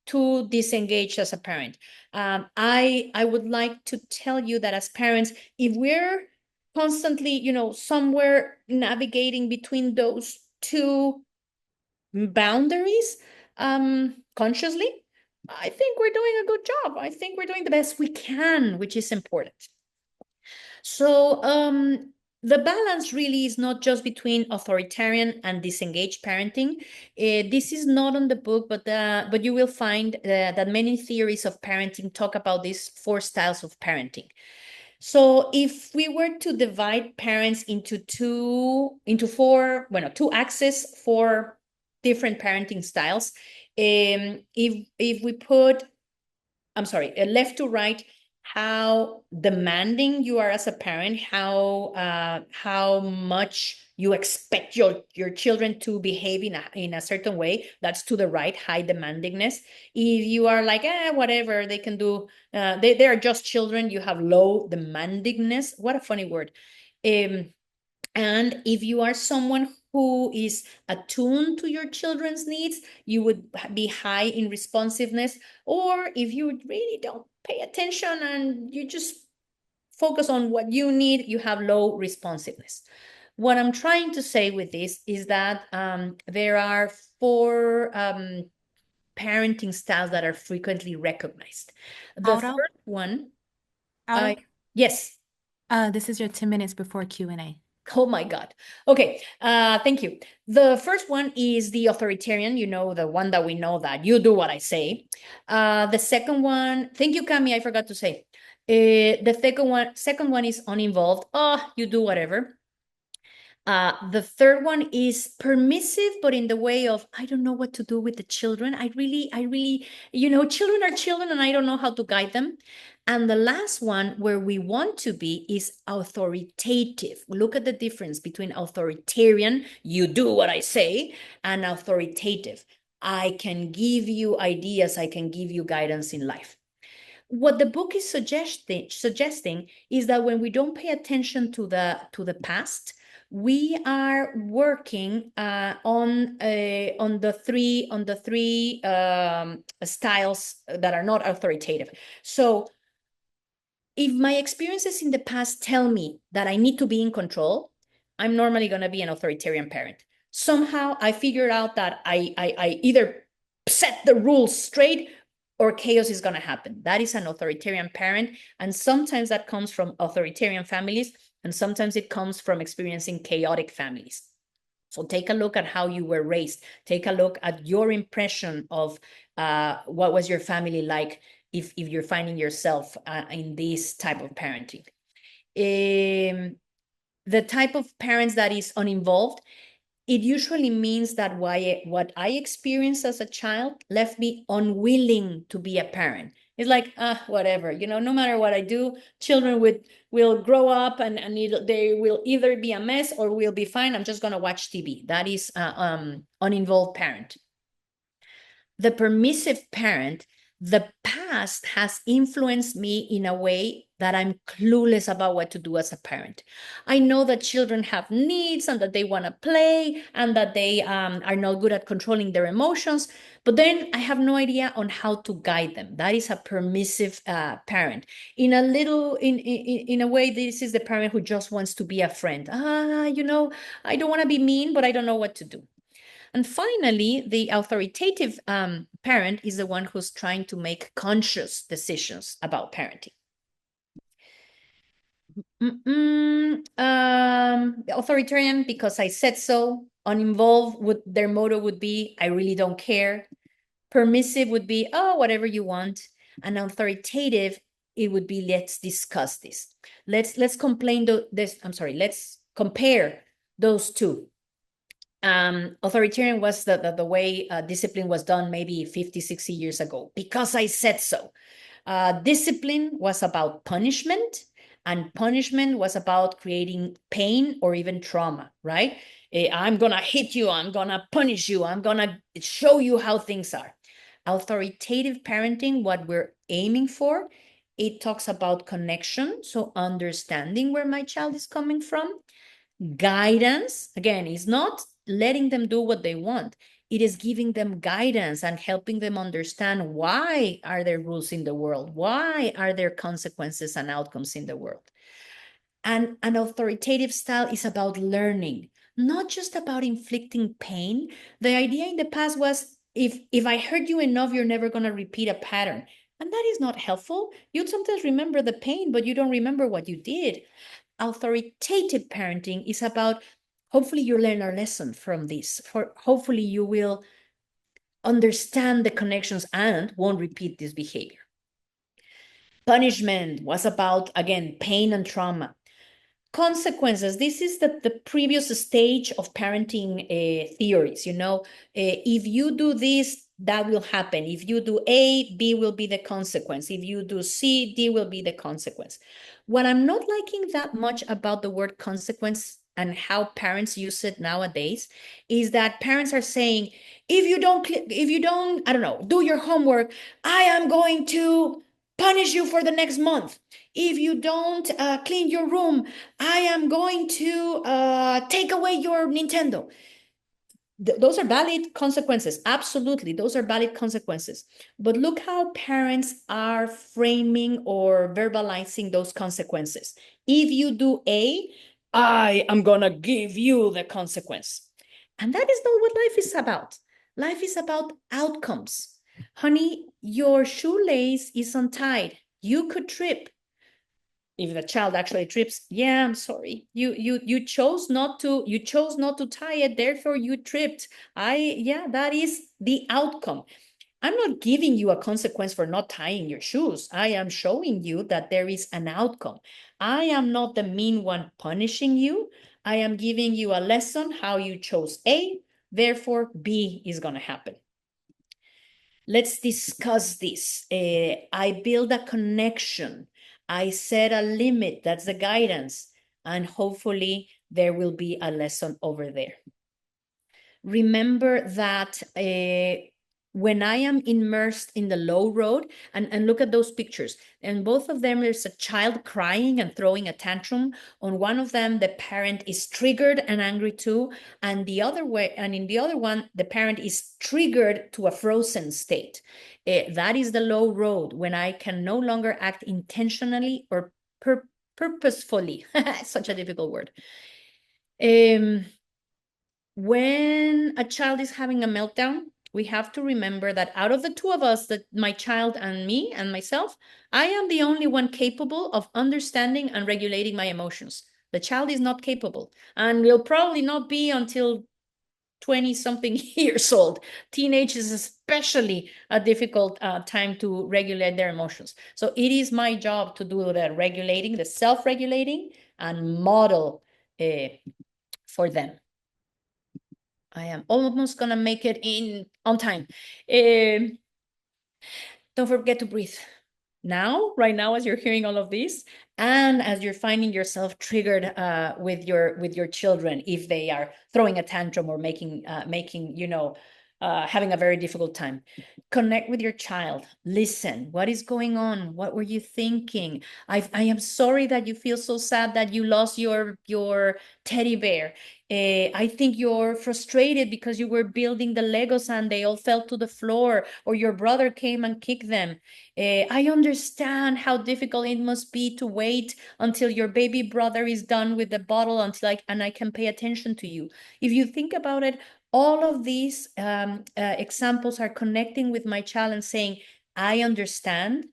too disengaged as a parent. I would like to tell you that as parents, if we're constantly, somewhere navigating between those two boundaries, consciously, I think we're doing a good job. I think we're doing the best we can, which is important. So, the balance really is not just between authoritarian and disengaged parenting. This is not on the book, but you will find that many theories of parenting talk about these four styles of parenting. So if we were to divide parents into two axes, four different parenting styles, if we put, I'm sorry, left to right, how demanding you are as a parent, how much you expect your children to behave in a certain way. That's to the right, high demandingness. If you are like, whatever they can do, they are just children, you have low demandingness. What a funny word. And if you are someone who is attuned to your children's needs, you would be high in responsiveness. Or if you really don't pay attention and you just focus on what you need, you have low responsiveness. What I'm trying to say with this is that there are four parenting styles that are frequently recognized. The Auro? first one, Auro? yes. This is your 10 minutes before Q&A. Oh my God. Okay. Thank you. The first one is the authoritarian, the one that we know that you do what I say. The second one, thank you, Cami. I forgot to say. The second one is uninvolved. Oh, you do whatever. The third one is permissive, but in the way of, I don't know what to do with the children. I really, children are children and I don't know how to guide them. And the last one where we want to be is authoritative. Look at the difference between authoritarian, you do what I say, and authoritative. I can give you ideas, I can give you guidance in life. What the book is suggesting is that when we don't pay attention to the past, we are working on the three styles that are not authoritative. So if my experiences in the past tell me that I need to be in control, I'm normally going to be an authoritarian parent. Somehow I figured out that I either set the rules straight or chaos is going to happen. That is an authoritarian parent. And sometimes that comes from authoritarian families, and sometimes it comes from experiencing chaotic families. So take a look at how you were raised. Take a look at your impression of what was your family like if you're finding yourself in this type of parenting. The type of parents that is uninvolved, it usually means that what I experienced as a child left me unwilling to be a parent. It's like, whatever, no matter what I do, children will grow up and they will either be a mess or will be fine. I'm just going to watch TV. That is uninvolved parent. The permissive parent, the past has influenced me in a way that I'm clueless about what to do as a parent. I know that children have needs and that they want to play and that they are not good at controlling their emotions, but then I have no idea on how to guide them. That is a permissive parent. In a way, this is the parent who just wants to be a friend. I don't want to be mean, but I don't know what to do. And finally, the authoritative parent is the one who's trying to make conscious decisions about parenting. Authoritarian, because I said so. Uninvolved, their motto would be, I really don't care. Permissive would be, oh, whatever you want. And authoritative, it would be, let's discuss this. Let's compare those two. Authoritarian was the way discipline was done maybe 50, 60 years ago, because I said so. Discipline was about punishment, and punishment was about creating pain or even trauma, right? I'm going to hit you. I'm going to punish you. I'm going to show you how things are. Authoritative parenting, what we're aiming for, it talks about connection. So understanding where my child is coming from. Guidance, again, is not letting them do what they want. It is giving them guidance and helping them understand why are there rules in the world? Why are there consequences and outcomes in the world? And an authoritative style is about learning, not just about inflicting pain. The idea in the past was, if I hurt you enough, you're never going to repeat a pattern. And that is not helpful. You'd sometimes remember the pain, but you don't remember what you did. Authoritative parenting is about, hopefully you learn a lesson from this. Hopefully you will understand the connections and won't repeat this behavior. Punishment was about, again, pain and trauma. Consequences, this is the previous stage of parenting theories. If you do this, that will happen. If you do A, B will be the consequence. If you do C, D will be the consequence. What I'm not liking that much about the word consequence and how parents use it nowadays is that parents are saying, if you don't, I don't know, do your homework, I am going to punish you for the next month. If you don't clean your room, I am going to take away your Nintendo. Those are valid consequences. Absolutely, those are valid consequences. But look how parents are framing or verbalizing those consequences. If you do A, I am going to give you the consequence. And that is not what life is about. Life is about outcomes. Honey, your shoelace is untied. You could trip. If the child actually trips, yeah, I'm sorry. You chose not to tie it, therefore you tripped. That is the outcome. I'm not giving you a consequence for not tying your shoes. I am showing you that there is an outcome. I am not the mean one punishing you. I am giving you a lesson how you chose A, therefore B is going to happen. Let's discuss this. I build a connection. I set a limit. That's the guidance. And hopefully there will be a lesson over there. Remember that when I am immersed in the low road, and look at those pictures, and both of them, there's a child crying and throwing a tantrum. On one of them, the parent is triggered and angry too. And in the other one, the parent is triggered to a frozen state. That is the low road, when I can no longer act intentionally or purposefully. Such a difficult word. When a child is having a meltdown, we have to remember that out of the two of us, that my child and me and myself, I am the only one capable of understanding and regulating my emotions. The child is not capable, and will probably not be until 20-something years old. Teenage is especially a difficult time to regulate their emotions. So it is my job to do the regulating, the self-regulating, and model for them. I am almost gonna make it on time. Don't forget to breathe. Right now, as you're hearing all of this, and as you're finding yourself triggered with your children, if they are throwing a tantrum or making having a very difficult time, connect with your child. Listen, what is going on? What were you thinking? I am sorry that you feel so sad that you lost your teddy bear. I think you're frustrated because you were building the Legos and they all fell to the floor, or your brother came and kicked them. I understand how difficult it must be to wait until your baby brother is done with the bottle and I can pay attention to you. If you think about it, All of these examples are connecting with my child and saying, I understand,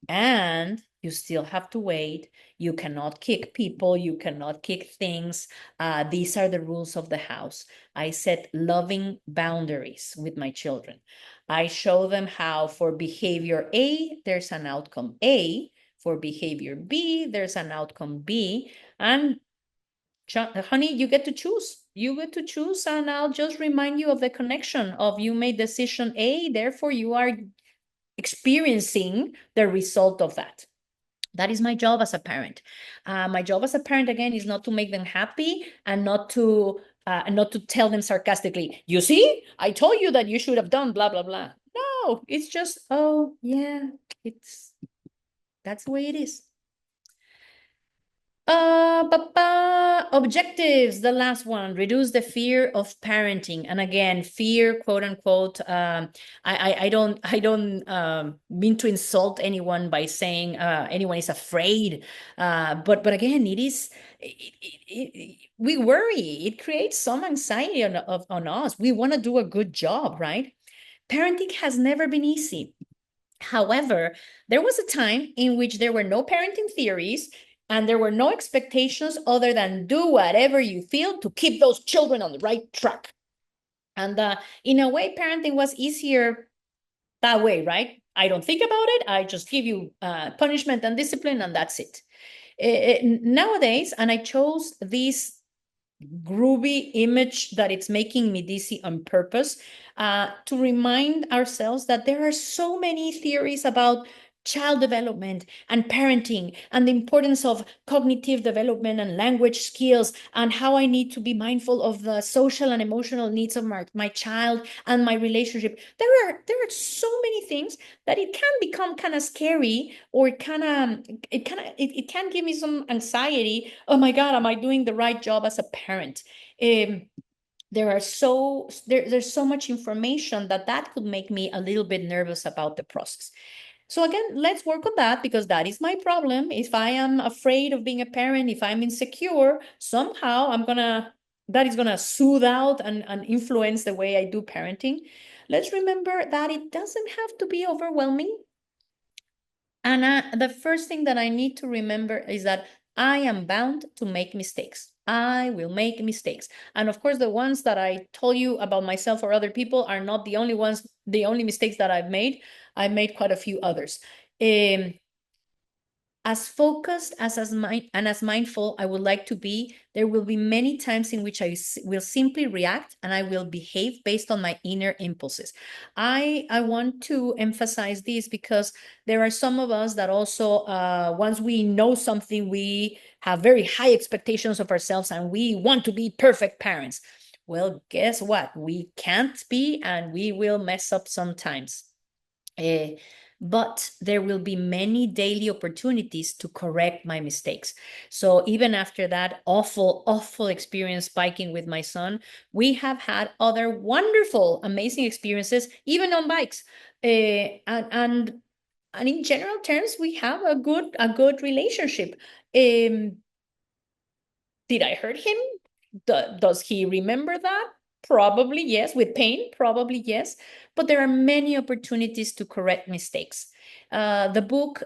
and you still have to wait. You cannot kick people. You cannot kick things. These are the rules of the house. I set loving boundaries with my children. I show them how for behavior A, there's an outcome A. For behavior B, there's an outcome B. And honey, you get to choose. You get to choose, and I'll just remind you of the connection of you made decision A, therefore you are experiencing the result of that. That is my job as a parent. My job as a parent, again, is not to make them happy and not to tell them sarcastically, you see, I told you that you should have done blah, blah, blah. No, it's just, oh, yeah, that's the way it is. Objectives, the last one, reduce the fear of parenting. And again, fear, quote unquote, I don't mean to insult anyone by saying anyone is afraid, but again, we worry. It creates some anxiety on us. We want to do a good job, right? Parenting has never been easy. However, there was a time in which there were no parenting theories and there were no expectations other than do whatever you feel to keep those children on the right track. And in a way, parenting was easier that way, right? I don't think about it. I just give you punishment and discipline, and that's it. Nowadays, and I chose this groovy image that it's making me dizzy on purpose to remind ourselves that there are so many theories about child development and parenting and the importance of cognitive development and language skills and how I need to be mindful of the social and emotional needs of my child and my relationship. There are so many things that it can become kind of scary, or it can give me some anxiety. Oh my God, am I doing the right job as a parent? There's so much information that could make me a little bit nervous about the process. So again, let's work on that, because that is my problem. If I am afraid of being a parent, if I'm insecure, somehow that is gonna soothe out and influence the way I do parenting. Let's remember that it doesn't have to be overwhelming. And the first thing that I need to remember is that I am bound to make mistakes. I will make mistakes. And of course, the ones that I told you about myself or other people are not the only ones, the only mistakes that I've made. I've made quite a few others. As focused as mindful I would like to be, there will be many times in which I will simply react and I will behave based on my inner impulses. I want to emphasize this because there are some of us that also, once we know something, we have very high expectations of ourselves and we want to be perfect parents. Well, guess what? We can't be, and we will mess up sometimes. But there will be many daily opportunities to correct my mistakes. So even after that awful experience biking with my son, we have had other wonderful, amazing experiences, even on bikes. And in general terms, we have a good relationship. Did I hurt him? Does he remember that? Probably yes. With pain, probably yes. But there are many opportunities to correct mistakes. The book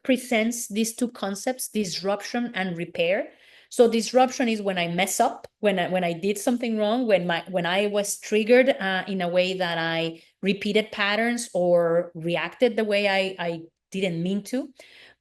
presents these two concepts: disruption and repair. So disruption is when I mess up, when I did something wrong, when I was triggered in a way that I repeated patterns or reacted the way I didn't mean to.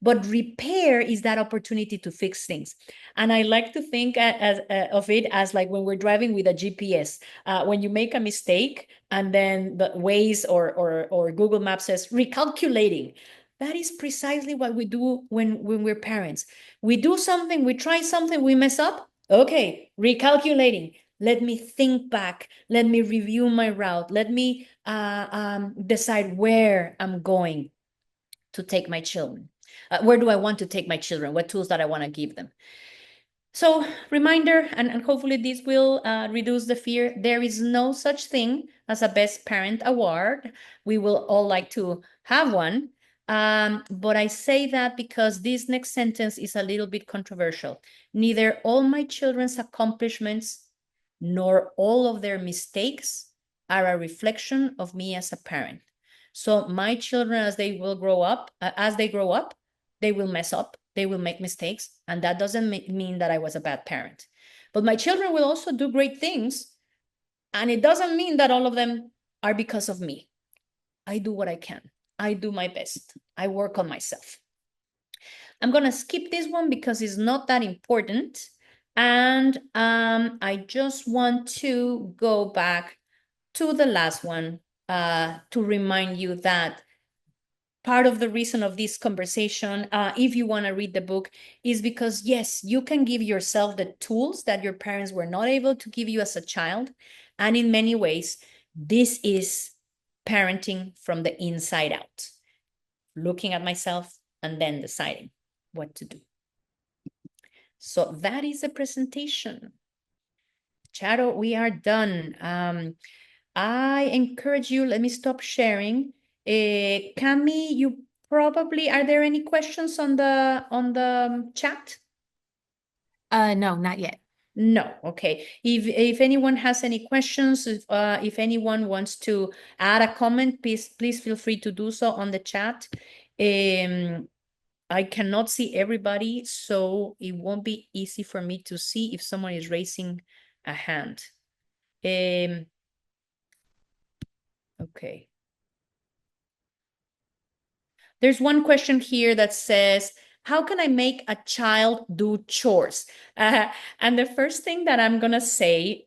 But repair is that opportunity to fix things. And I like to think of it as like when we're driving with a GPS. When you make a mistake and then the Waze or Google Maps says recalculating, that is precisely what we do when we're parents. We do something, we try something, we mess up. Okay, recalculating. Let me think back. Let me review my route. Let me decide where I'm going to take my children. Where do I want to take my children? What tools that I want to give them? So reminder, and hopefully this will reduce the fear. There is no such thing as a best parent award. We will all like to have one. But I say that because this next sentence is a little bit controversial. Neither all my children's accomplishments nor all of their mistakes are a reflection of me as a parent. So my children, as they grow up, they will mess up, they will make mistakes, and that doesn't mean that I was a bad parent. But my children will also do great things, and it doesn't mean that all of them are because of me. I do what I can. I do my best. I work on myself. I'm going to skip this one because it's not that important. And I just want to go back to the last one to remind you that part of the reason of this conversation, if you want to read the book, is because, yes, you can give yourself the tools that your parents were not able to give you as a child. And in many ways, this is parenting from the inside out, looking at myself and then deciding what to do. So that is the presentation. Charo, we are done. I encourage you, let me stop sharing. Cami, you probably, are there any questions on the chat? No, not yet. No, okay. If anyone has any questions, if anyone wants to add a comment, please feel free to do so on the chat. I cannot see everybody, so it won't be easy for me to see if someone is raising a hand. Okay. There's one question here that says, how can I make a child do chores? And the first thing that I'm going to say,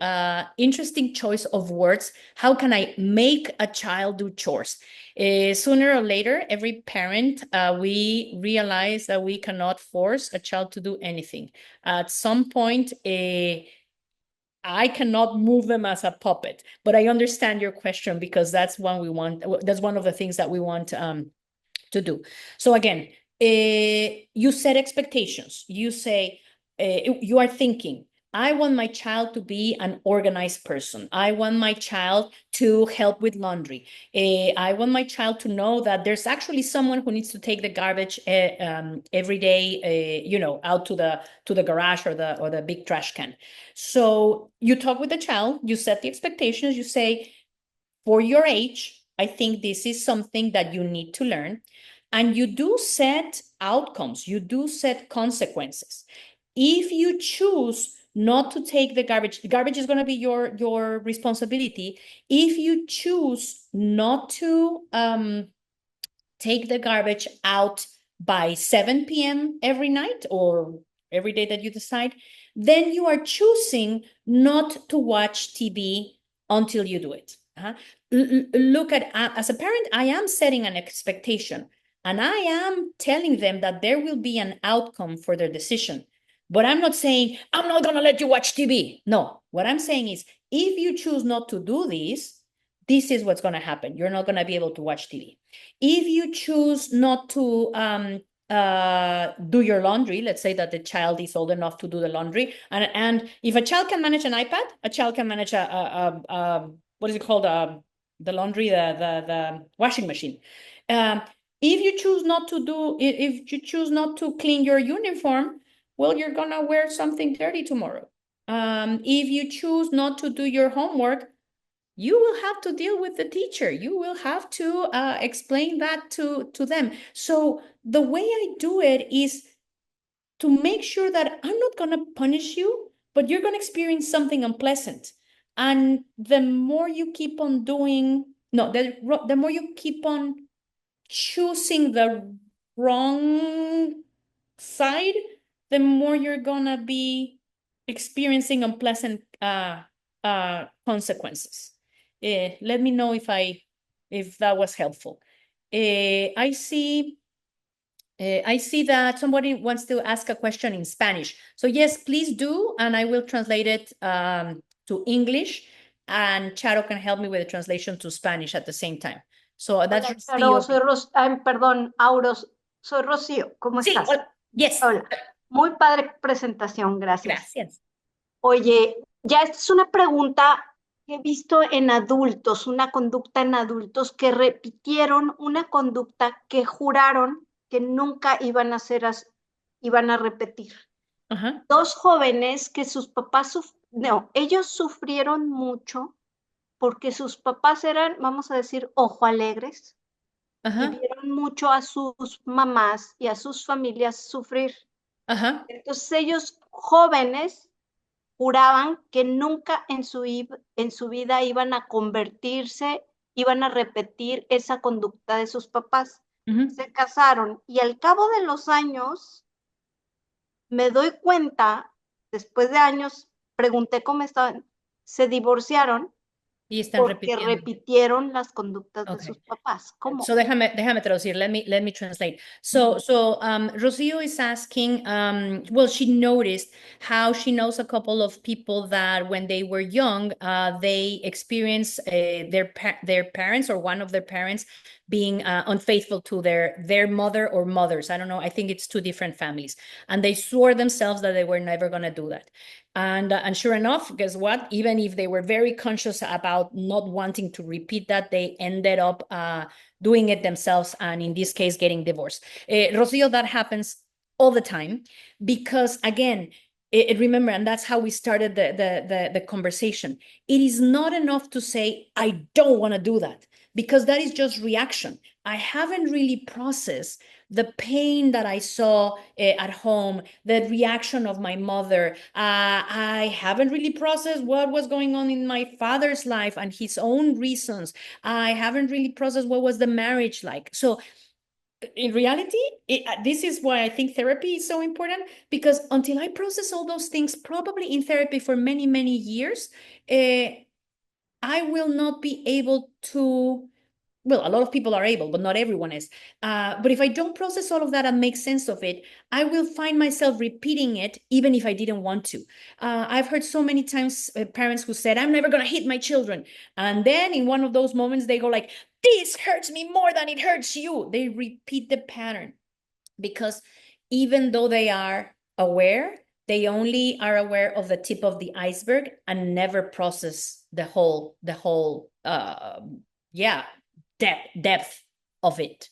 interesting choice of words. How can I make a child do chores? Sooner or later, every parent, we realize that we cannot force a child to do anything. At some point, I cannot move them as a puppet, but I understand your question because that's one we want. That's one of the things that we want to do. So again, you set expectations. You say, you are thinking, I want my child to be an organized person. I want my child to help with laundry. I want my child to know that there's actually someone who needs to take the garbage every day, out to the garage or the big trash can. So you talk with the child, you set the expectations, you say, for your age, I think this is something that you need to learn. And you do set outcomes, you do set consequences. If you choose not to take the garbage is going to be your responsibility. If you choose not to take the garbage out by 7 p.m. every night or every day that you decide, then you are choosing not to watch TV until you do it. Look at, as a parent, I am setting an expectation and I am telling them that there will be an outcome for their decision. But I'm not saying, I'm not going to let you watch TV. No, what I'm saying is, if you choose not to do this is what's going to happen. You're not going to be able to watch TV. If you choose not to do your laundry, let's say that the child is old enough to do the laundry, and if a child can manage an iPad, a child can manage what is it called? The laundry, the washing machine. If you choose not to clean your uniform, well, you're gonna wear something dirty tomorrow. If you choose not to do your homework, you will have to deal with the teacher. You will have to explain that to them. So the way I do it is to make sure that I'm not going to punish you, but you're going to experience something unpleasant. And the more you keep on the more you keep on choosing the wrong side, the more you're going to be experiencing unpleasant consequences. Let me know if that was helpful. I see that somebody wants to ask a question in Spanish. So yes, please do, and I will translate it to English, and Charo can help me with the translation to Spanish at the same time. So that's Hola, Charo, perdón, Auros, soy Rocío, ¿cómo estás? Yes. Hola, muy padre presentación, gracias. Gracias. Oye, ya esta es una pregunta que he visto en adultos, una conducta en adultos que repitieron una conducta que juraron que nunca iban a repetir. Ajá, Dos jóvenes que sus papás, no, ellos sufrieron mucho porque sus papás eran, vamos a decir, ojo alegres, y ajá, vieron mucho a sus mamás y a sus familias sufrir. ajá. Entonces ellos jóvenes juraban que nunca en su vida iban a convertirse, iban a repetir esa conducta de sus papás. Ujú. Se casaron y al cabo de los años me doy cuenta, después de años, pregunté cómo estaban, se divorciaron Y están porque repitiendo. repitieron las conductas de Okay. sus papás. ¿Cómo? So déjame traducir. Let me translate. So Rocio is asking. Well, she noticed how she knows a couple of people that when they were young, they experienced their parents or one of their parents being unfaithful to their mother or mothers. I don't know. I think it's two different families, and they swore themselves that they were never going to do that. And sure enough, guess what? Even if they were very conscious about not wanting to repeat that, they ended up doing it themselves, and in this case, getting divorced. Rocio, that happens all the time because, again, remember, and that's how we started the conversation. It is not enough to say, I don't want to do that, because that is just reaction. I haven't really processed the pain that I saw at home, the reaction of my mother. I haven't really processed what was going on in my father's life and his own reasons. I haven't really processed what was the marriage like. So in reality, this is why I think therapy is so important, because until I process all those things, probably in therapy for many, many years, I will not be able to. Well, a lot of people are able, but not everyone is. But if I don't process all of that and make sense of it, I will find myself repeating it, even if I didn't want to. I've heard so many times parents who said, I'm never going to hit my children. And then in one of those moments, they go like, this hurts me more than it hurts you. They repeat the pattern because even though they are aware, they only are aware of the tip of the iceberg and never process the whole yeah, depth of it.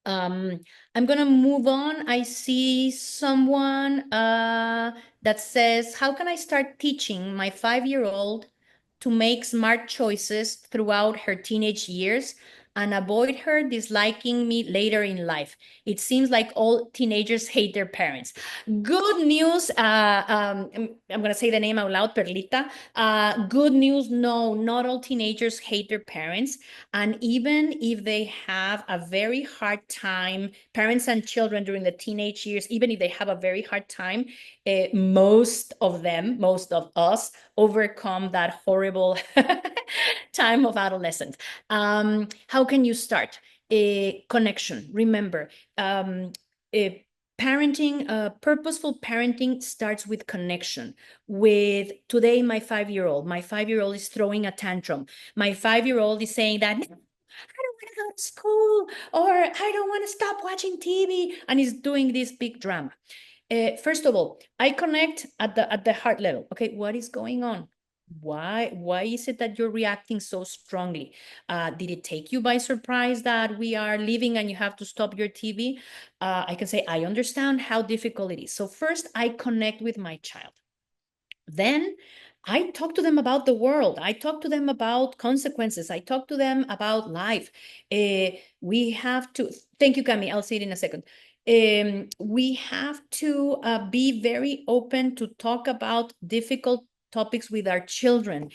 I'm gonna move on. I see someone that says, how can I start teaching my 5-year-old to make smart choices throughout her teenage years and avoid her disliking me later in life? It seems like all teenagers hate their parents. Good news. I'm going to say the name out loud, Perlita. Good news. No, not all teenagers hate their parents. And even if they have a very hard time, parents and children during the teenage years, even if they have a very hard time, most of us overcome that horrible time of adolescence. How can you start? Connection. Remember, parenting, purposeful parenting starts with connection. With today, my 5-year-old is throwing a tantrum. My 5-year-old is saying that, I don't want to go to school, or I don't want to stop watching TV, and is doing this big drama. First of all, I connect at the heart level. Okay, what is going on? Why is it that you're reacting so strongly? Did it take you by surprise that we are leaving and you have to stop your TV? I can say, I understand how difficult it is. So first, I connect with my child. Then I talk to them about the world. I talk to them about consequences. I talk to them about life. We have to, thank you, Cami. I'll see it in a second. We have to be very open to talk about difficult topics with our children.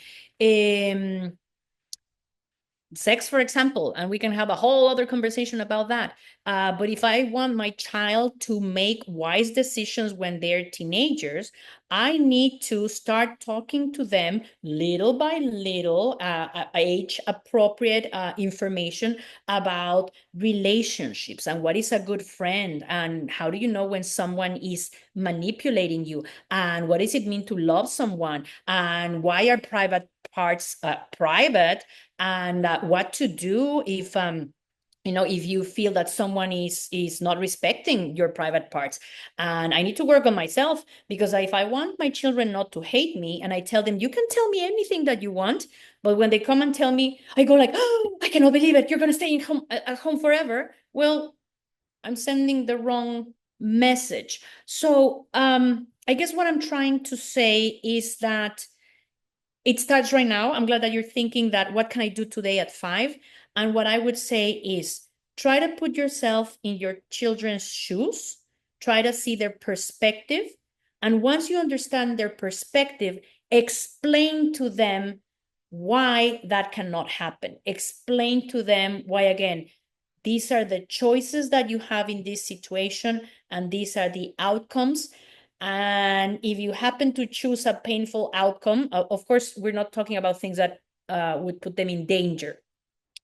Sex, for example, and we can have a whole other conversation about that. But if I want my child to make wise decisions when they're teenagers, I need to start talking to them little by little, age appropriate information about relationships and what is a good friend, and how do you know when someone is manipulating you, and what does it mean to love someone, and why are private parts private, and what to do if if you feel that someone is not respecting your private parts. And I need to work on myself, because if I want my children not to hate me, and I tell them, you can tell me anything that you want, but when they come and tell me, I go like, oh, I cannot believe it, you're going to stay at home forever. Well, I'm sending the wrong message. So I guess what I'm trying to say is that it starts right now. I'm glad that you're thinking that what can I do today at 5? And what I would say is try to put yourself in your children's shoes, try to see their perspective. And once you understand their perspective, explain to them why that cannot happen. Explain to them why, again, these are the choices that you have in this situation, and these are the outcomes. And if you happen to choose a painful outcome, of course, we're not talking about things that would put them in danger.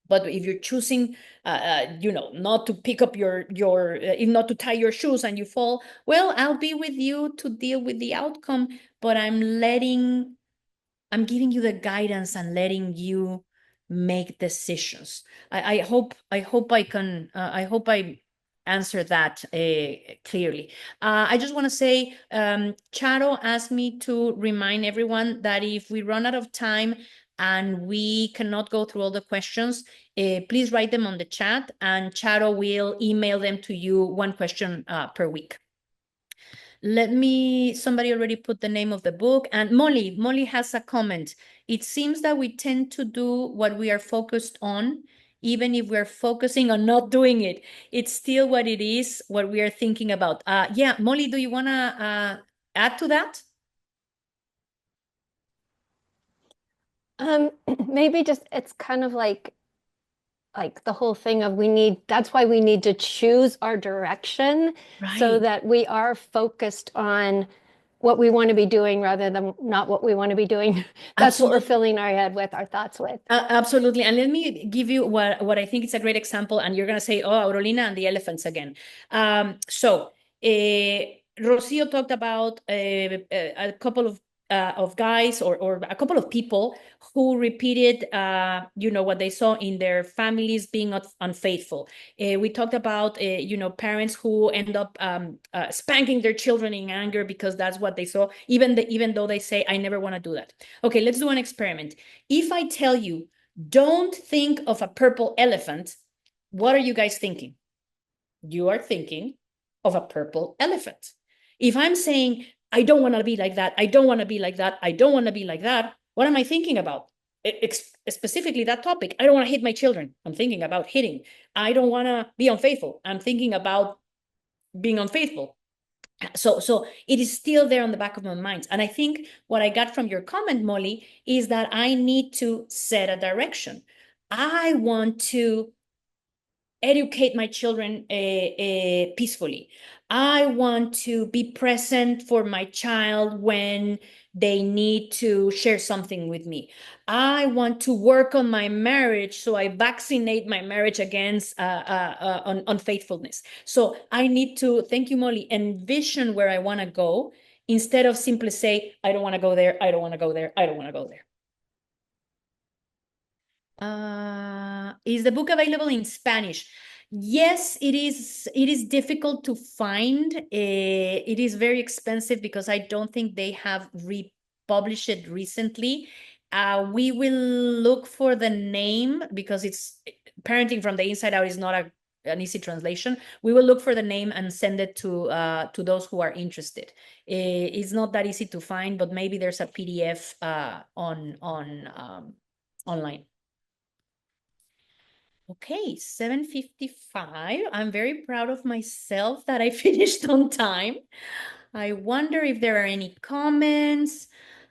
But if you're choosing, not to pick up not to tie your shoes and you fall, well, I'll be with you to deal with the outcome, but I'm giving you the guidance and letting you make decisions. I hope I answer that clearly. I just want to say, Charo asked me to remind everyone that if we run out of time and we cannot go through all the questions, please write them on the chat, and Charo will email them to you, one question per week. Somebody already put the name of the book, and Molly has a comment. It seems that we tend to do what we are focused on, even if we're focusing on not doing it. It's still what it is, what we are thinking about. Yeah, Molly, do you want to add to that? Maybe just it's kind of like the whole thing of that's why we need to choose our direction so Right. that we are focused on what we want to be doing rather than not what we want to be doing. That's what we're Absolutely. filling our head with, our thoughts with. Absolutely. And let me give you what I think is a great example. And you're going to say, oh, Aurolina and the elephants again. Rocio talked about a couple of guys or a couple of people who repeated, what they saw in their families being unfaithful. We talked about, parents who end up spanking their children in anger because that's what they saw, even though they say, I never want to do that. Okay, let's do an experiment. If I tell you, don't think of a purple elephant, what are you guys thinking? You are thinking of a purple elephant. If I'm saying, I don't want to be like that, I don't want to be like that, I don't want to be like that, what am I thinking about? Specifically that topic. I don't want to hit my children. I'm thinking about hitting. I don't want to be unfaithful. I'm thinking about being unfaithful. So it is still there on the back of my mind. And I think what I got from your comment, Molly, is that I need to set a direction. I want to educate my children peacefully. I want to be present for my child when they need to share something with me. I want to work on my marriage, so I vaccinate my marriage against unfaithfulness. So I need to, thank you, Molly, envision where I want to go instead of simply say, I don't want to go there, I don't want to go there, I don't want to go there. Is the book available in Spanish? Yes, it is. It is difficult to find. It is very expensive because I don't think they have republished it recently. We will look for the name because it's Parenting from the Inside Out is not an easy translation. We will look for the name and send it to those who are interested. It's not that easy to find, but maybe there's a PDF online. Okay, 7:55. I'm very proud of myself that I finished on time. I wonder if there are any comments.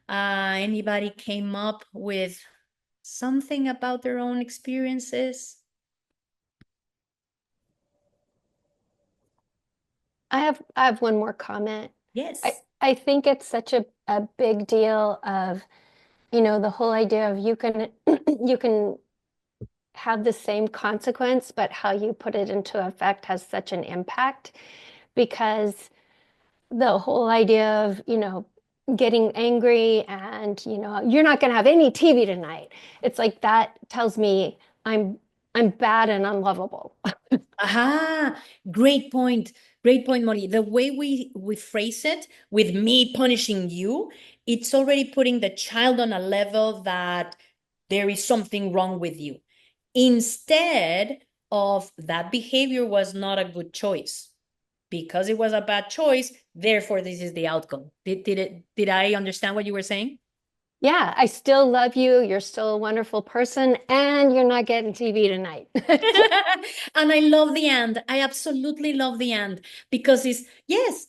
Anybody came up with something about their own experiences? I have one more comment. Yes. I think it's such a big deal of, the whole idea of you can have the same consequence, but how you put it into effect has such an impact, because the whole idea of, getting angry and, you're not going to have any TV tonight. It's like that tells me I'm bad and unlovable. Aha, great point. Great point, Molly. The way we phrase it with me punishing you, it's already putting the child on a level that there is something wrong with you. Instead of that behavior was not a good choice. because it was a bad choice, therefore this is the outcome. Did I understand what you were saying? Yeah, I still love you. You're still a wonderful person, and you're not getting TV tonight. And I love the and. I absolutely love the and, because it's, yes,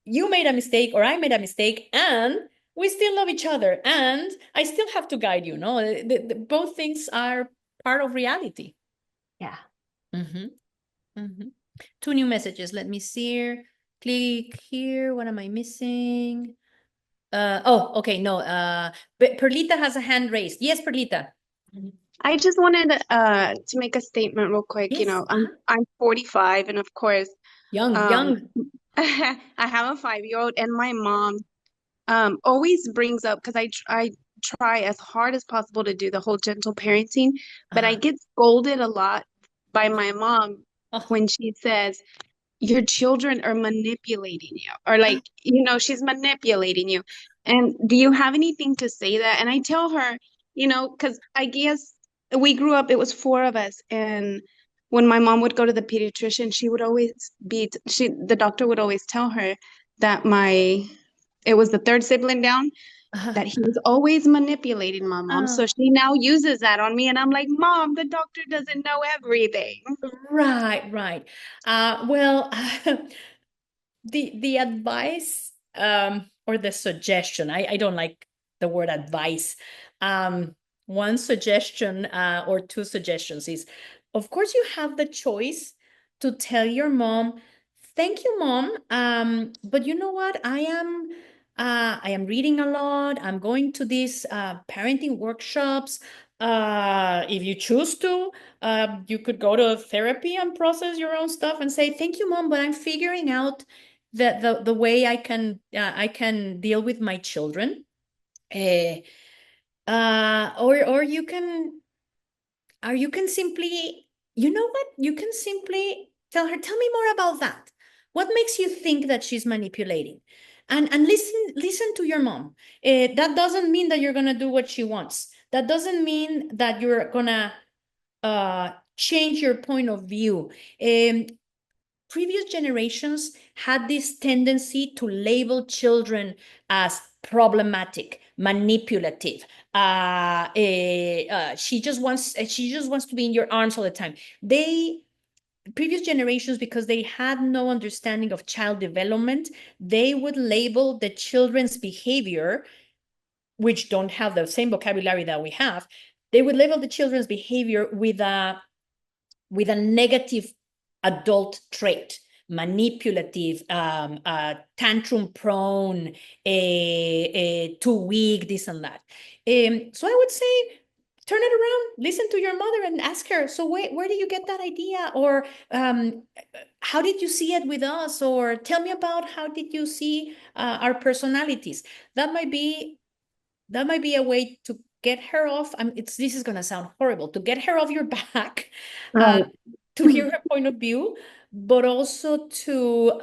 you made a mistake or I made a mistake, and we still love each other, and I still have to guide you. No, both things are part of reality. Yeah. Mm-hmm. Mm-hmm. 2 new messages. Let me see here. Click here. What am I missing? Oh, okay. No. Perlita has a hand raised. Yes, Perlita. I just wanted to make a statement real quick. You Yes. know, I'm 45, and of course, Young, um, young. I have a 5-year-old, and my mom always brings up, because I try as hard as possible to do the whole gentle parenting, but I get scolded a lot by my mom Oh. when she says, your children are manipulating you, or like, you know, she's manipulating you. And do you have anything to say that? And I tell her, you know, because I guess we grew up, it was 4 of us. And when my mom would go to the pediatrician, she would always the doctor would always tell her that it was the 3rd sibling down, that he was always manipulating my mom. So she now uses that on me. And I'm like, Mom, the doctor doesn't know everything. Right, right. Well, the advice or the suggestion, I don't like the word advice. One suggestion or 2 suggestions is, of course, you have the choice to tell your mom, thank you, Mom. But you know what? I am reading a lot. I'm going to these parenting workshops. If you choose to, you could go to therapy and process your own stuff and say, thank you, Mom, but I'm figuring out the way I can deal with my children. Or you can simply, you know what? You can simply tell her, tell me more about that. What makes you think that she's manipulating? And listen to your mom. That doesn't mean that you're gonna do what she wants. That doesn't mean that you're gonna change your point of view. Previous generations had this tendency to label children as problematic, manipulative. She just wants to be in your arms all the time. Previous generations, because they had no understanding of child development, they would label the children's behavior, which don't have the same vocabulary that we have. They would label the children's behavior with a negative adult trait: manipulative, tantrum prone, too weak, this and that. So I would say, turn it around, listen to your mother and ask her, so where did you get that idea? Or how did you see it with us? Or tell me about how did you see our personalities? That might be a way to get her off. This is going to sound horrible, to get her off your back, to hear her point of view, but also to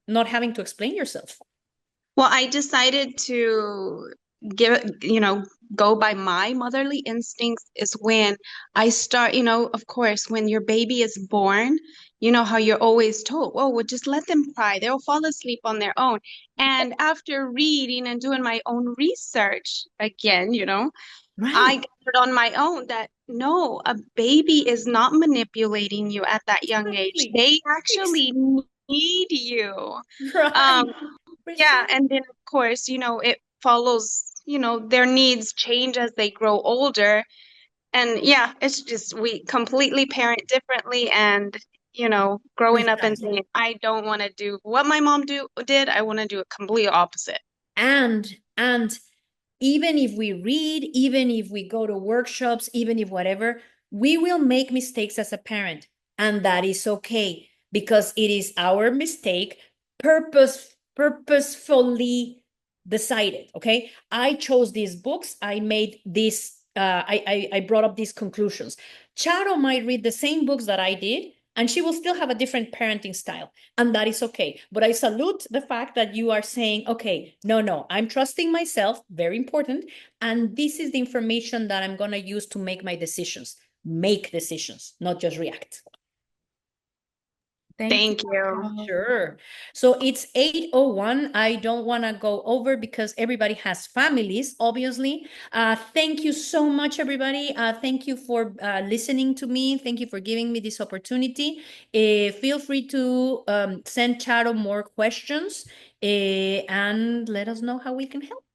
not having to explain yourself. Well, I decided to go by my motherly instincts is when I start, of course, when your baby is born, you know how you're always told, oh, well, just let them cry. They'll fall asleep on their own. And after reading and doing my own research, again, I Right. got on my own that no, a baby is not manipulating you at that young age. Exactly. They actually need you. Right. Yeah, and then of course, it follows, their needs change as they grow older. And yeah, it's just we completely parent differently, and growing up and Precisely. saying, I don't want to do what my mom did, I want to do it completely opposite. And even if we read, even if we go to workshops, even if whatever, we will make mistakes as a parent. And that is okay, because it is our mistake, purposefully decided. Okay. I chose these books. I made this, I brought up these conclusions. Charo might read the same books that I did, and she will still have a different parenting style, and that is okay. But I salute the fact that you are saying, okay, no, I'm trusting myself, very important, and this is the information that I'm going to use to make my decisions. Make decisions, not just react. Thank you. Sure. So it's 8:01. I don't want to go over because everybody has families, obviously. Thank you so much, everybody. Thank you for listening to me. Thank you for giving me this opportunity. Feel free to send Charo more questions and let us know how we can help.